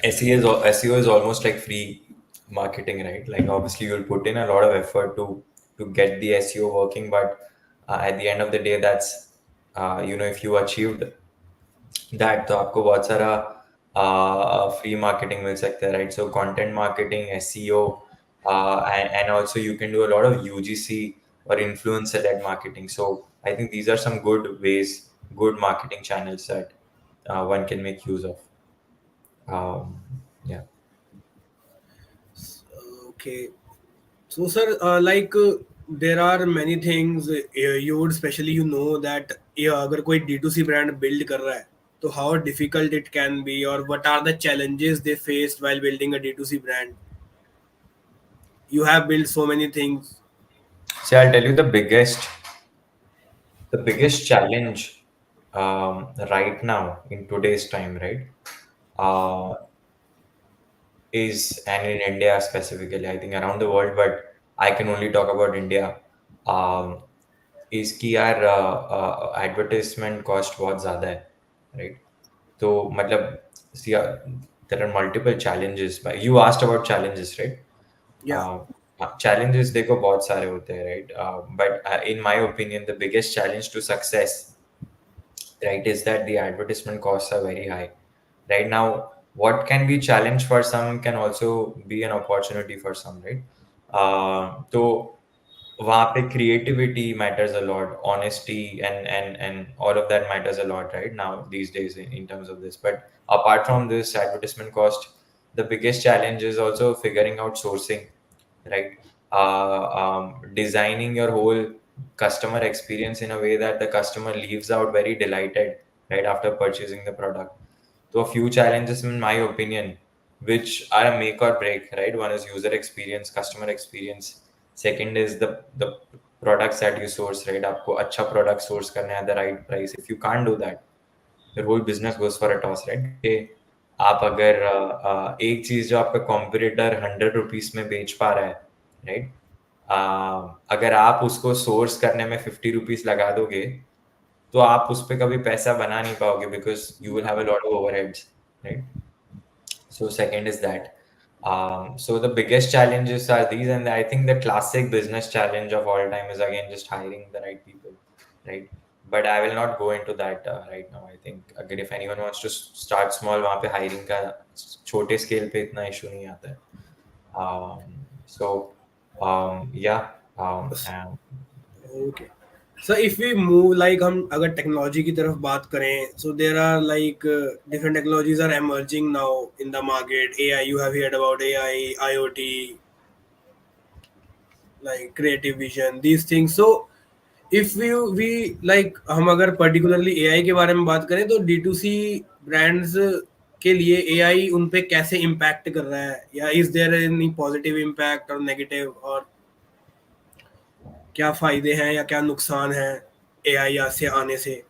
SEO is almost like free marketing, right? Like obviously you'll put in a lot of effort to get the SEO working, but at the end of the day, that's if you achieved that, तो आपको बहुत सारा free marketing मिल सकता है, right? So content marketing, SEO, and also you can do a lot of UGC or influencer led marketing. So I think these are some good ways, good marketing channels that one can make use of. Yeah. Okay. So, sir, there are many things you would especially that अगर कोई D2C brand build कर रहा है, तो how difficult it can be, or what are the challenges they faced while building a D2C brand? You have built so many things. See, I'll tell you the biggest challenge right now in today's time, right? Uh, is and in India specifically, I think around the world, but I can only talk about India. Um, is कि यार advertisement cost बहुत ज़्यादा है, right? तो मतलब see, there are multiple challenges. But you asked about challenges, right? Yeah. Challenges देखो बहुत सारे होते हैं, right? But in my opinion, the biggest challenge to success, right, is that the advertisement costs are very high. Right now, what can be challenge for some can also be an opportunity for some, right? So वहाँ पे creativity matters a lot, honesty and all of that matters a lot, right? Now these days in terms of this. But apart from this advertisement cost, the biggest challenge is also figuring out sourcing, right? Designing your whole customer experience in a way that the customer leaves out very delighted right after purchasing the product. So a few challenges in my opinion, which are a make or break, right? One is user experience, customer experience. Second is the products that you source, right? आपको अच्छा product source करना है at the right price. If you can't do that, your whole business goes for a toss, right? कि आप अगर एक चीज जो आपका कॉम्पिटिटर 100 रुपीज में बेच पा रहा है, राइट, अगर आप उसको सोर्स करने में 50 रुपीज लगा दोगे, तो आप उस पर कभी पैसा बना नहीं पाओगे because you will have a lot of overheads, right? So second is that. So the biggest challenges are these, and I think the classic business challenge of all time is again just hiring the right people, right? But I will not go into that right now. I think again, if anyone wants to start small, वहाँ पे hiring का छोटे scale पे इतना issue नहीं आता है. So yeah. And Okay. So if we move, like हम अगर टेक्नोलॉजी की तरफ बात करें, so there are like different technologies are emerging now in the market. AI, you have heard about AI, IoT, like creative vision, these things. So if we like हम अगर particularly AI के बारे में बात करें, तो D2C brands के लिए AI उन पे कैसे impact कर रहा है, या is there any positive impact or negative, और क्या फायदे हैं या क्या नुकसान है AI से आने से?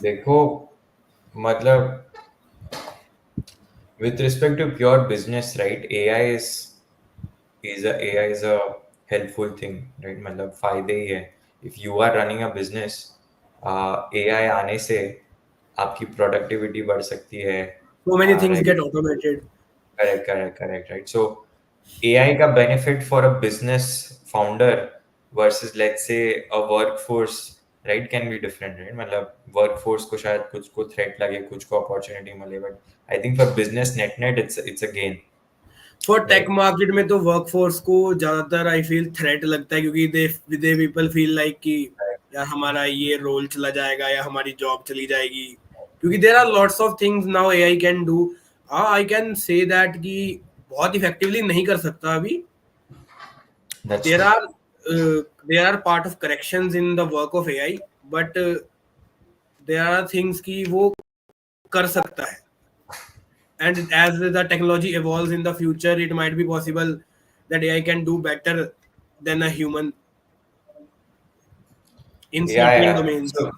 देखो, मतलब with respect to pure business, right? AI is a helpful thing, right? मतलब फायदे ही है. If you are running a business, AI आने से आपकी प्रोडक्टिविटी बढ़ सकती है, So many things right? get automated. Correct, right? So AI का benefit for a business founder versus let's say a workforce right, can be different, right? मतलब workforce को शायद कुछ को थ्रेट लगे, कुछ को अपॉर्चुनिटी मिले, but I think for business net net it's a gain, for tech right? Market में तो वर्कफोर्स को ज्यादातर आई फील थ्रेट लगता है, क्योंकि दे पीपल फील लाइक कि यार हमारा ये रोल चला जाएगा या हमारी जॉब चली जाएगी, क्योंकि there are lots of things now AI can do. हाँ, आई कैन से दैट कि बहुत इफेक्टिवली नहीं कर सकता अभी। That's there true. Are there are part of corrections in the work of AI, but there are things कि वो कर सकता है। And as the technology evolves in the future, it might be possible that AI can do better than a human in या certain या domains. So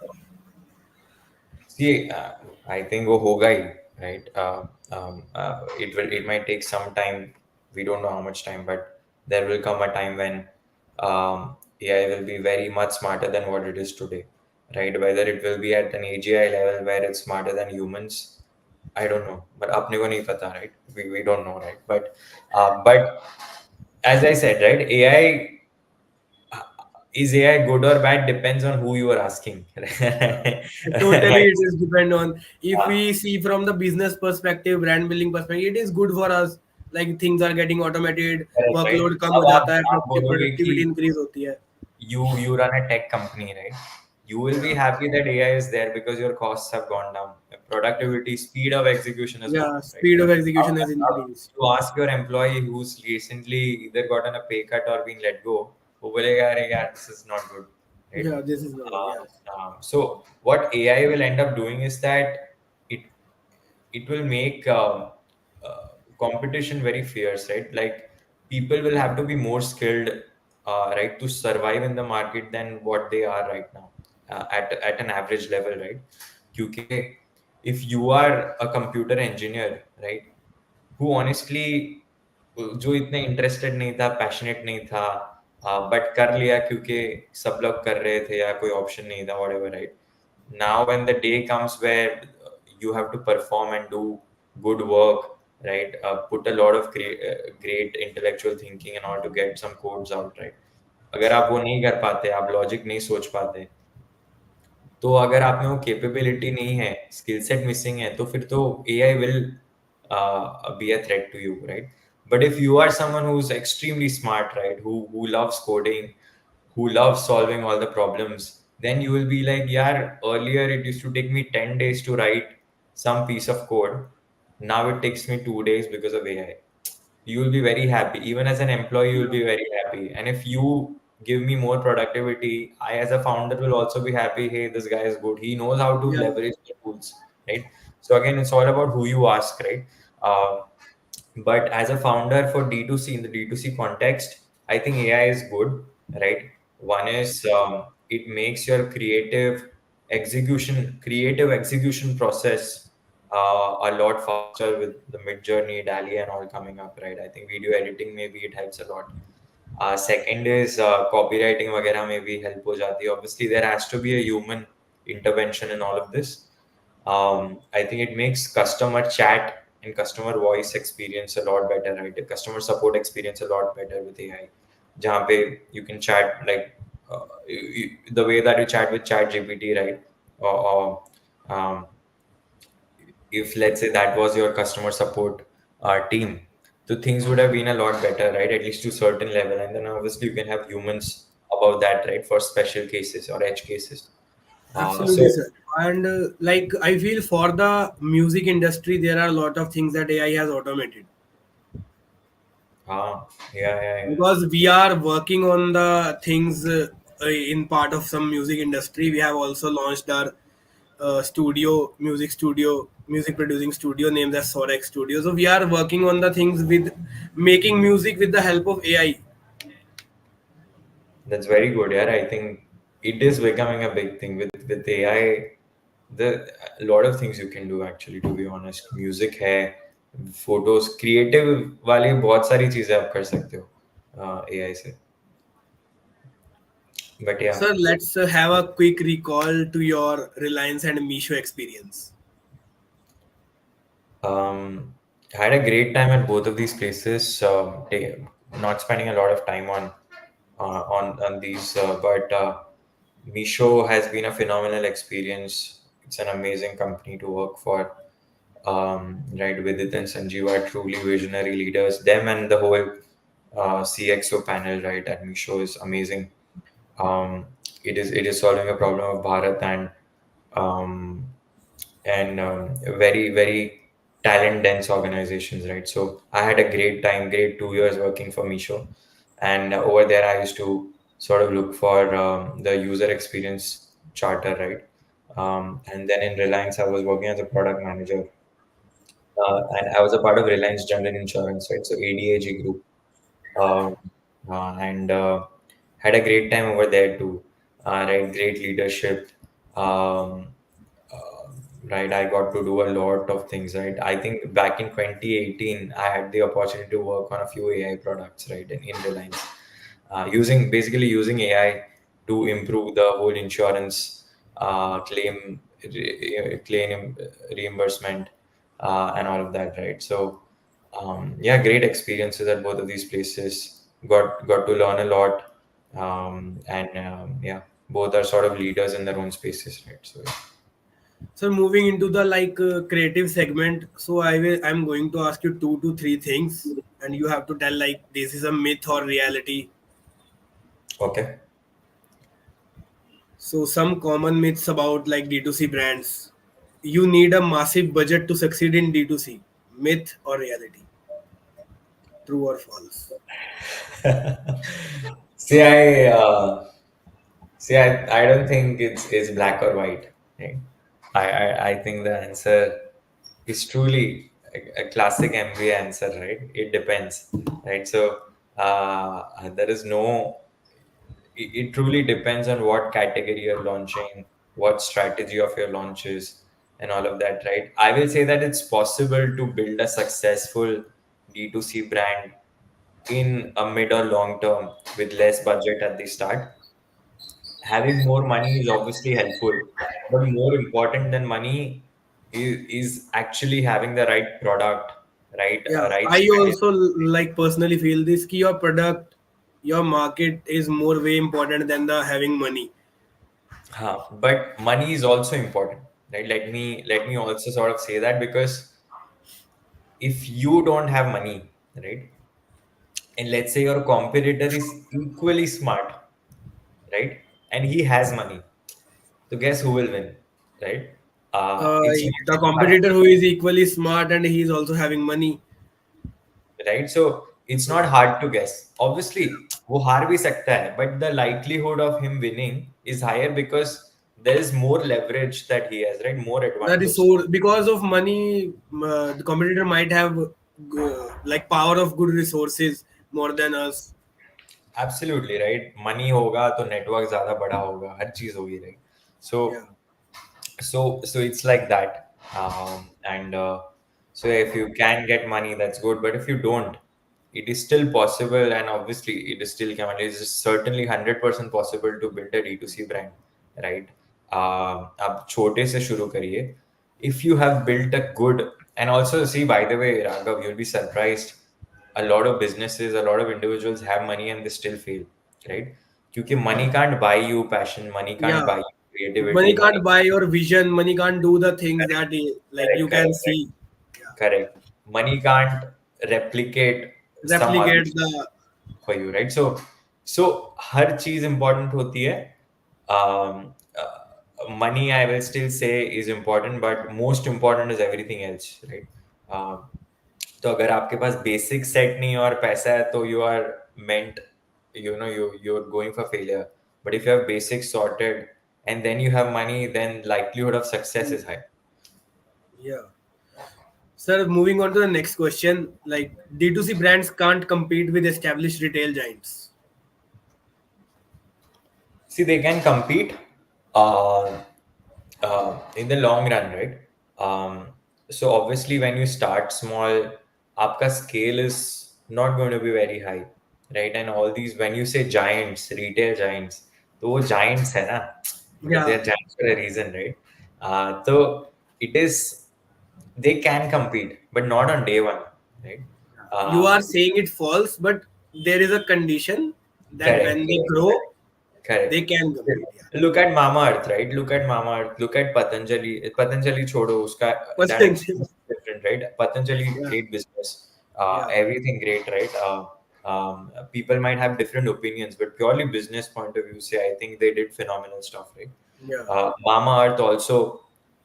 See, I think वो होगा ही, right? It might take some time. We don't know how much time, but there will come a time when AI will be very much smarter than what it is today, right? Whether it will be at an AGI level where it's smarter than humans, I don't know. But अपने को नहीं पता, right? We don't know, right? But as I said, right? uh, is AI good or bad depends on who you are asking, Totally, right? it is depend on, if Uh, we see from the business perspective, brand building perspective, it is good for us. Like things are getting automated, Correct, right? workload कम हो अब जाता है, आप बोलोगे कि productivity increase होती है. you run a tech company, right? You will be Yeah, happy that AI is there because your costs have gone down. Productivity, speed of execution has gone yeah, up, right? speed of Now, execution has now increased. you ask your employee who's recently either gotten a pay cut or been let go, वो बोलेगा अरे यार this is not good, right? Yeah, this is the good. Yes, So what AI will end up doing is that it it will make competition very fierce, right? Like people will have to be more skilled, right, to survive in the market than what they are right now, at an average level, right? क्योंकि if you are a computer engineer, right, who honestly जो इतने interested नहीं था, passionate नहीं था, but कर लिया क्योंकि सब लोग कर रहे थे या कोई ऑप्शन नहीं था, whatever, right? Now when the day comes where you have to perform and do good work, right, put a lot of great intellectual thinking in order to get some codes out, right? अगर आप वो नहीं कर पाते, आप logic नहीं सोच पाते, तो अगर आप में वो कैपेबिलिटी नहीं है, स्किल सेट मिसिंग है, तो फिर तो AI will be a threat to you, right? But if you are someone who is extremely smart, right, who loves coding, who loves solving all the problems, then you will be like, yeah, earlier it used to take me 10 days to write some piece of code. Now it takes me 2 days because of AI. You will be very happy. Even as an employee, you will be very happy. And if you give me more productivity, I as a founder will also be happy. Hey, this guy is good. He knows how to yeah, leverage the tools, right? So again, it's all about who you ask, right? Uh, but as a founder for D2C, in the D2C context, I think AI is good, right? One is it makes your creative execution process a lot faster with the mid journey, DALI, and all coming up, right? I think video editing, maybe it helps a lot. Second is copywriting वगैरह में भी help हो जाती है. Obviously, there has to be a human intervention in all of this. I think it makes customer chat and customer voice experience a lot better, right? The customer support experience a lot better with AI. जहाँ पे you can chat like the way that you chat with Chat GPT, right? Or if let's say that was your customer support team, so things would have been a lot better, right? At least to certain level, and then obviously you can have humans above that, right, for special cases or edge cases. absolutely, So sir. And like I feel for the music industry, there are a lot of things that AI has automated, yeah, yeah, yeah. because we are working on the things in part of some music industry. We have also launched our music producing studio named as SoarX Studio. So we are working on the things with making music with the help of AI. That's very good. Yeah, I think it is becoming a big thing with AI. The a lot of things you can do actually. To be honest, music है, photos, creative वाली बहुत सारी चीजें आप कर सकते हो AI से. But yeah. Sir, let's have a quick recall to your Reliance and Meesho experience. Had a great time at both of these places. Not spending a lot of time on these, but Meesho has been a phenomenal experience. It's an amazing company to work for. Right, Vidit and Sanjeev are truly visionary leaders. Them and the whole CXO panel, right, at Meesho is amazing. Um, it is solving a problem of Bharat um, and very very talent dense organizations, right? So I had a great time, great 2 years working for Meesho, and over there I used to sort of look for the user experience charter, right? And then in Reliance I was working as a product manager, and I was a part of Reliance General Insurance, right? So ADAG group, um, and had a great time over there too. Right, great leadership. Um, uh, right, I got to do a lot of things. Right, I think back in 2018, I had the opportunity to work on a few AI products. Right, in Reliance, using AI to improve the whole insurance claim reimbursement and all of that. Right, so yeah, great experiences at both of these places. Got to learn a lot, and yeah, both are sort of leaders in their own spaces, right? So So moving into the creative segment, so I'm going to ask you two to three things, and you have to tell like this is a myth or reality. okay. So some common myths about like D2C brands. You need a massive budget to succeed in D2C. Myth or reality? True or false? See, I don't think it's black or white. Right? I think the answer is truly a classic MBA answer, right? It depends, right? So there is no. It truly depends on what category you're launching, what strategy of your launches, and all of that, right? I will say that it's possible to build a successful D2C brand in a mid or long term with less budget at the start. Having more money is obviously helpful, but more important than money is actually having the right product, Yeah, right I strategy. also like personally feel this key your product, your market is more way important than the having money. But money is also important, right? Let me also sort of say that, because if you don't have money, right, and let's say your competitor is equally smart, right, and he has money, so guess who will win, right? It's not The really hard, competitor who is equally smart and he is also having money. right? So it's not hard to guess. Obviously वो हार भी सकता है, but the likelihood of him winning is higher because there is more leverage that he has, right? More The advantage. resource because of money, the competitor might have like power of good resources more than us. Absolutely, right? Money होगा तो network ज़्यादा बड़ा होगा, हर चीज़ होगी, right? So Yeah, so it's like that, and so if you can get money, that's good, but if you don't, it is still possible, and obviously it is still it is certainly 100% possible to build a D2C brand, right? आप छोटे से शुरू करिए. If you have built a good, and also see, by the way, Raghav, you'll be surprised, a lot of businesses, a lot of individuals have money and they still fail, right? क्योंकि money can't buy you passion, money can't yeah. buy you creativity, Money money. can't buy your vision. Money can't do the things that like Correct, you correct, can correct, see. Yeah. correct. Money can't replicate some other Replicate the for you, right? So हर चीज important होती है. Money, I will still say, is important, but most important is everything else, right? तो अगर आपके पास basic set नहीं है और पैसा है, तो you are meant, you're going for failure. But if you have basics sorted and then you have money, then likelihood of success is high. yeah. Sir, moving on to the next question. Like D2C brands can't compete with established retail giants. See, they can compete uh, in the long run, right? So obviously, when you start small, आपका scale is not going to be very high, right? And all these, when you say giants, retail giants, तो वो giants है ना, मतलब they Yeah. are giants for a reason, right? So it is, they can compete, but not on day one, right? You Uh, are saying it false, but there is a condition that correct, when they correct, grow, correct, They Correct. can compete. Yeah. Look at Mama Earth, right? Look at Mama Earth. Look at Patanjali. Patanjali chodo uska, that Potential. experience is different, right? Patanjali, Yeah. great business. Yeah. Everything great, right? People might have different opinions, but purely business point of view, say I think they did phenomenal stuff, right? Yeah. Mama Earth also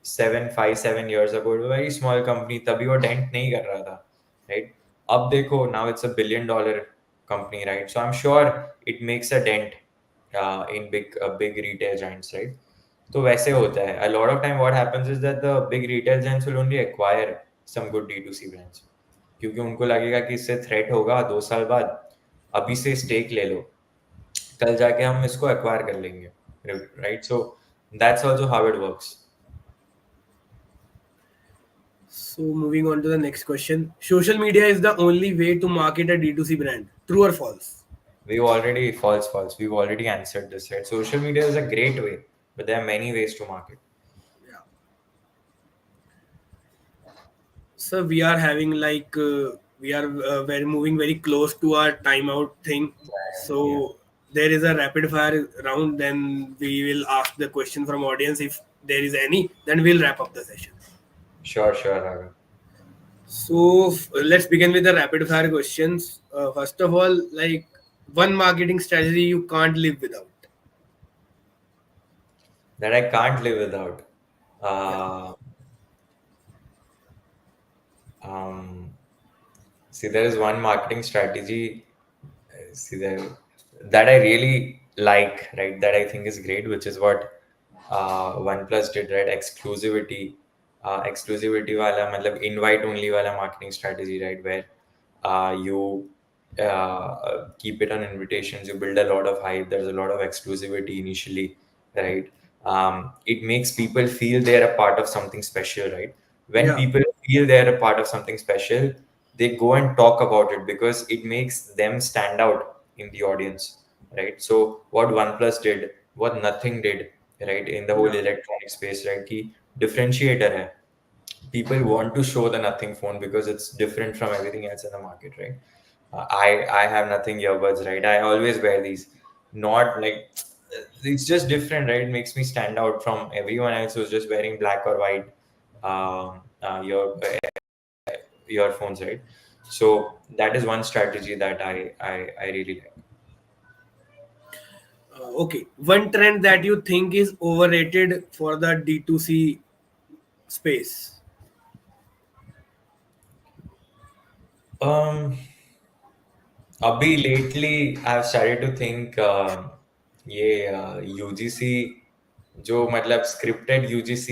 7 5 7 years ago, it was a very small company. तभी वो dent नहीं कर रहा था, right? अब देखो, now it's $1 billion company, right? So I'm sure it makes a dent in big retail giants, right? तो वैसे होता है. A lot of time what happens is that the big retail giants will only acquire some good D2C brands क्योंकि उनको लगेगा कि इससे threat होगा 2 साल बाद. अभी से स्टेक ले लो, कल जाके हम इसको एक्वायर कर लेंगे, right? So that's also how it works. So moving on to the next question. Social media is the only way to market a D2C brand. True or false? False. We've already answered this, right? Social media is a great way, but there are many ways to market. Yeah. So we are having like we are very moving very close to our timeout thing. Yeah. So there is a rapid fire round. Then we will ask the question from audience if there is any. Then we'll wrap up the session. Sure, Raghav. So let's begin with the rapid fire questions. First of all, like one marketing strategy you can't live without. That I can't live without. Yeah. Uh, um, See, there is one marketing strategy. See there that I really like, right? That I think is great, which is what OnePlus did, right? Exclusivity wala, matlab invite only wala marketing strategy, right? Where you keep it on invitations, you build a lot of hype. There's a lot of exclusivity initially, right? It makes people feel they're a part of something special, right? When Yeah. people feel they're a part of something special, they go and talk about it because it makes them stand out in the audience, right? So what OnePlus did, what nothing did, right, in the whole Yeah. electronic space, right? Ki differentiator hai. People want to show the nothing phone because it's different from everything else in the market, right? I have nothing earbuds, right? I always wear these, not like it's just different, right? It makes me stand out from everyone else who's just wearing black or white earphones, right? So that is one strategy that I really like. Okay. One trend that you think is overrated for the D2C space. Um, अभी lately I've started to think ये UGC जो मतलब scripted UGC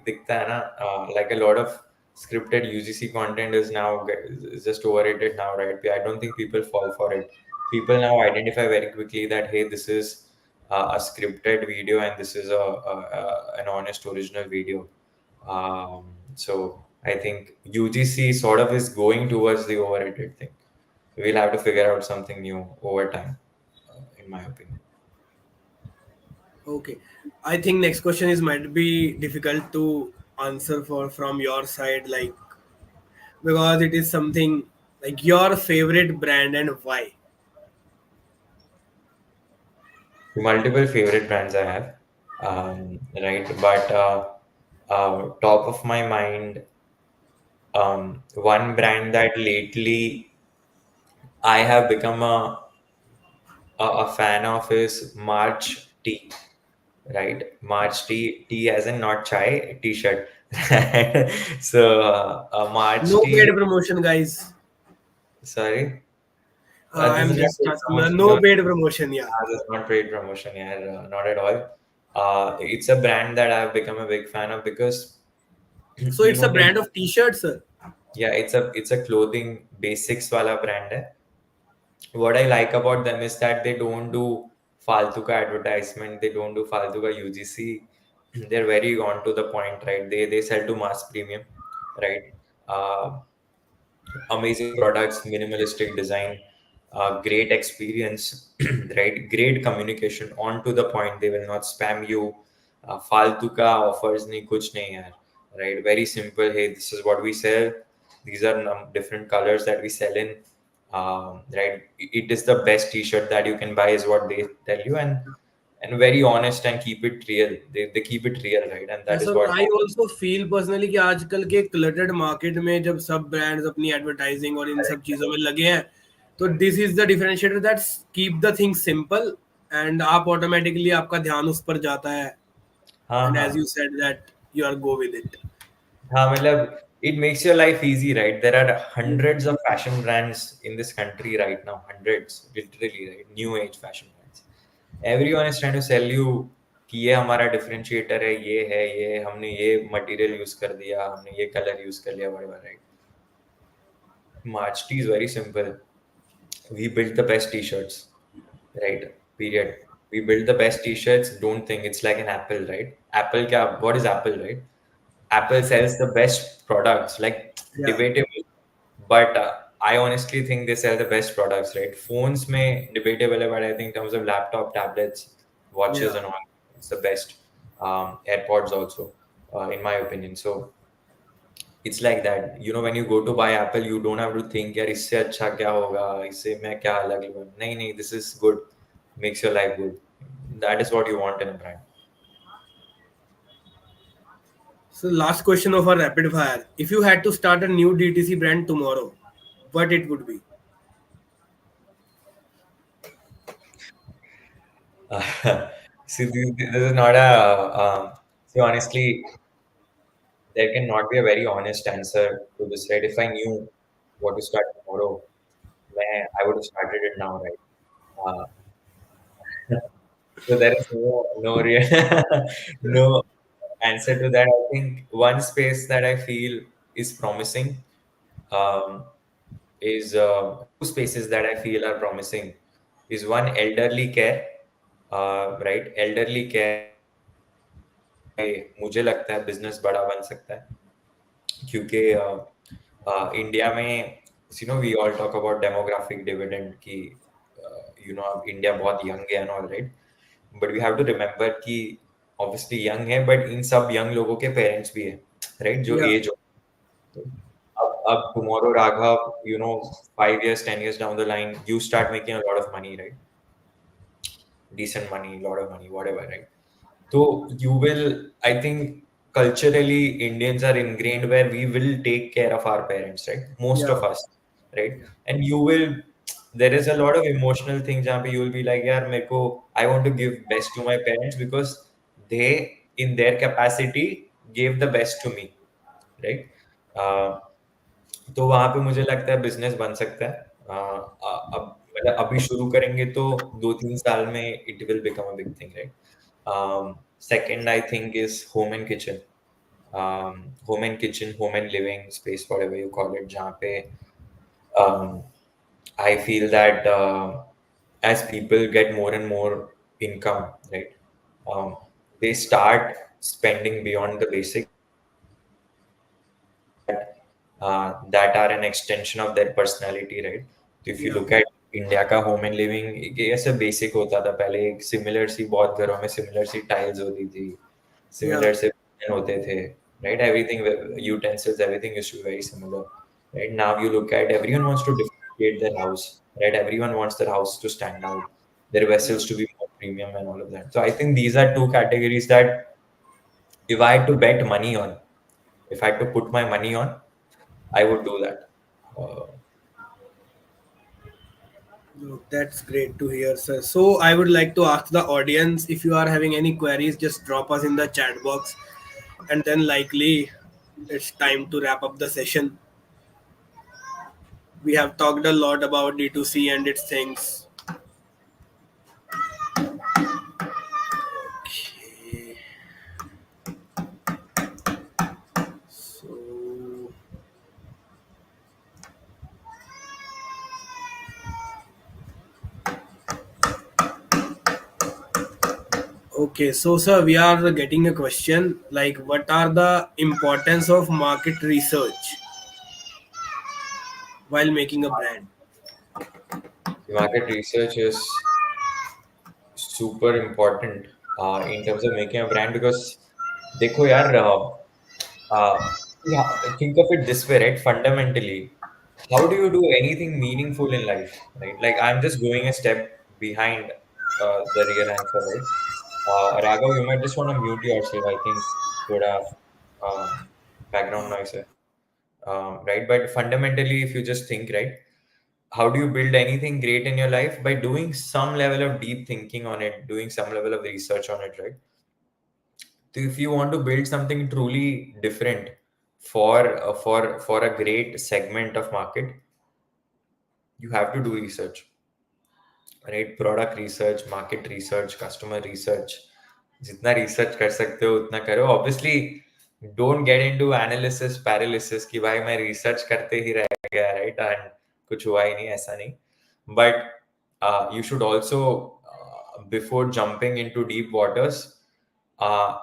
दिखता है ना, like a lot of scripted UGC content is now is just overrated now, right? I don't think people fall for it. People now identify very quickly that hey, this is a scripted video and this is an honest original video. So I think UGC sort of is going towards the overrated thing. We'll have to figure out something new over time, in my opinion. Okay. I think next question is might be difficult to answer for from your side, like because it is something like your favorite brand and why. Multiple favorite brands I have, right? But top of my mind, one brand that lately I have become a fan of is March Tea, right? March Tea as in not chai, T-shirt. So March No paid Tea, promotion, guys. sorry. This I'm is not just paid promotion. no paid promotion. Yeah. This is not paid promotion, yeah, not at all. It's a brand that I've become a big fan of because So it's a इन्होंने, brand of T-shirts, sir. yeah, it's a clothing basics wala brand है. What I like about them is that they don't do faltu ka advertisement, they don't do faltu ka UGC. They're very on to the point, right? They sell to mass premium, right? Uh, Amazing products, minimalistic design, great experience, right? Great communication, on to the point. They will not spam you. फालतू का offers नहीं, कुछ नहीं यार, right? Very simple. Hey, this is what we sell. These are different colors that we sell in. Right? It is the best T-shirt that you can buy, is what they tell you, and and very honest and keep it real. They keep it real, right? And that is ऐसा what. I also feel personally कि आजकल के cluttered market में जब सब brands अपनी advertising और इन सब चीजों में लगे हैं, तो this is the differentiator that keep the thing simple, and आप ऑटोमेटिकली आपका ध्यान उस पर जाता है, हाँ एंड एज हाँ you said that you are go with it. हाँ, मतलब it makes your life easy, right? There are hundreds of fashion brands in this country right now, hundreds, literally, right? New age fashion brands. Everyone is trying to sell you कि ये हमारा differentiator है, ये हमने ये material use कर दिया, हमने ये कलर यूज कर लिया, whatever, right? March tea is very simple. We built the best t-shirts, right? Period. We built the best t-shirts. Don't think it's like an Apple, right? Apple, kya, what is Apple, right? Apple sells the best products, like Yeah, debatable, but I honestly think they sell the best products, right? Phones may debatable, but I think in terms of laptop, tablets, watches, yeah. and all, it's the best. AirPods also, in my opinion. So it's like that. You know, when you go to buy Apple, you don't have to think, यार इससे अच्छा क्या होगा, इससे मैं क्या अलग लूँ. नहीं नहीं, this is good, makes your life good. That is what you want in a brand. So last question of our rapid fire: if you had to start a new DTC brand tomorrow, what it would be? See, this is not a. See, honestly, there cannot be a very honest answer to this, right? If I knew what to start tomorrow, man, I would have started it now, right? Uh, so there is no real no answer to that. I think one space that I feel is promising, um, is two spaces that I feel are promising is one elderly care, right? Elderly care मुझे लगता है business बड़ा बन सकता है क्योंकि India में you know we all talk about demographic dividend की यू नो अब इंडिया बहुत यंग है and all right but we have to remember कि ऑब्वियसली यंग है बट इन सब यंग लोगों के पेरेंट्स भी है राइट जो Yeah, एज हो अब tomorrow Raghav you know 5 years 10 years down the line you start making a lot of money right decent money lot of money whatever right. So you will, I think culturally Indians are ingrained where we will take care of our parents, right? Most yeah, of us, right? And you will, there is a lot of emotional things jहाँ पे you will be like, यार मेरे को, I want to give best to my parents because they, in their capacity, gave the best to me, right? Uh, तो वहां पे मुझे लगता है बिजनेस बन सकता है अब मतलब अभी शुरू करेंगे तो 2-3 साल में it will become a big thing right second I think is home and kitchen home and kitchen home and living space whatever you call it जहाँ पे I feel that as people get more and more income right they start spending beyond the basics that are an extension of their personality, right? तो if you yeah, look at India का home and living ये ऐसे basic होता था पहले एक similar सी बहुत घरों में सिमिलर सी टाइल्स होती थी yeah, सिमिलर से बर्तन होते थे right everything utensils everything used to be very similar right now you look at everyone wants to differentiate their house right everyone wants their house to stand out their yeah. vessels to be more premium and all of that. So I think these are two categories that if I had to bet money on, if I had to put my money on, I would do that. Uh, No, that's great to hear, sir. So I would like to ask the audience, if you are having any queries, just drop us in the chat box, and then likely it's time to wrap up the session. We have talked a lot about D2C and its things. Okay. So okay, so sir, we are getting a question like, what are the importance of market research while making a brand? market research is super important in terms of making a brand because देखो यार yeah, think of it this way right fundamentally how do you do anything meaningful in life right like I'm just going a step behind the real answer right Raghav, you might just want to mute yourself. I think thoda background noise है. Right? But fundamentally, if you just think, right, how do you build anything great in your life? By doing some level of deep thinking on it, doing some level of research on it, right? So if you want to build something truly different for a great segment of market, you have to do research, right? Product research, market research, customer research. जितना research कर सकते हो उतना करो. Obviously, don't get into analysis paralysis कि भाई मैं research करते ही रह गया, right? And कुछ हुआ ही नहीं, ऐसा नहीं. But you should also, before jumping into deep waters, uh,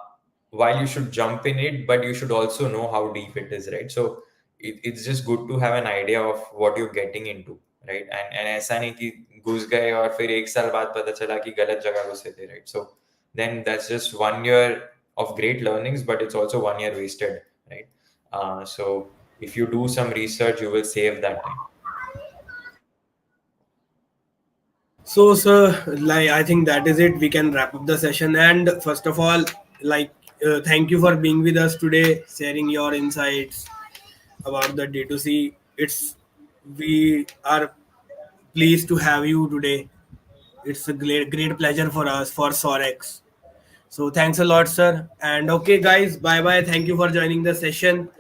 while you should jump in it, but you should also know how deep it is, right? So it's just good to have an idea of what you're getting into, right? And ऐसा नहीं कि घुस गए और फिर एक साल बाद पता चला कि गलत जगह घुसे थे, right? So then that's just 1 year of great learnings, but it's also 1 year wasted, right? So if you do some research, you will save that time. So, sir, like I think that is it. We can wrap up the session. And first of all, like, thank you for being with us today, sharing your insights about the D2C. We are pleased to have you today. It's a great pleasure for us for SoarX. So thanks a lot, sir. And okay, guys, bye bye. Thank you for joining the session.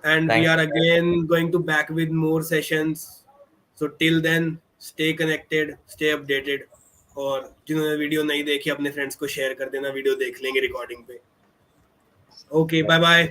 And we Thank are you. again going to back with more sessions. So till then, stay connected, stay updated. और जिन्होंने video नहीं देखी अपने friends को share कर देना video देख लेंगे रिकॉर्डिंग पे ओके बाय बाय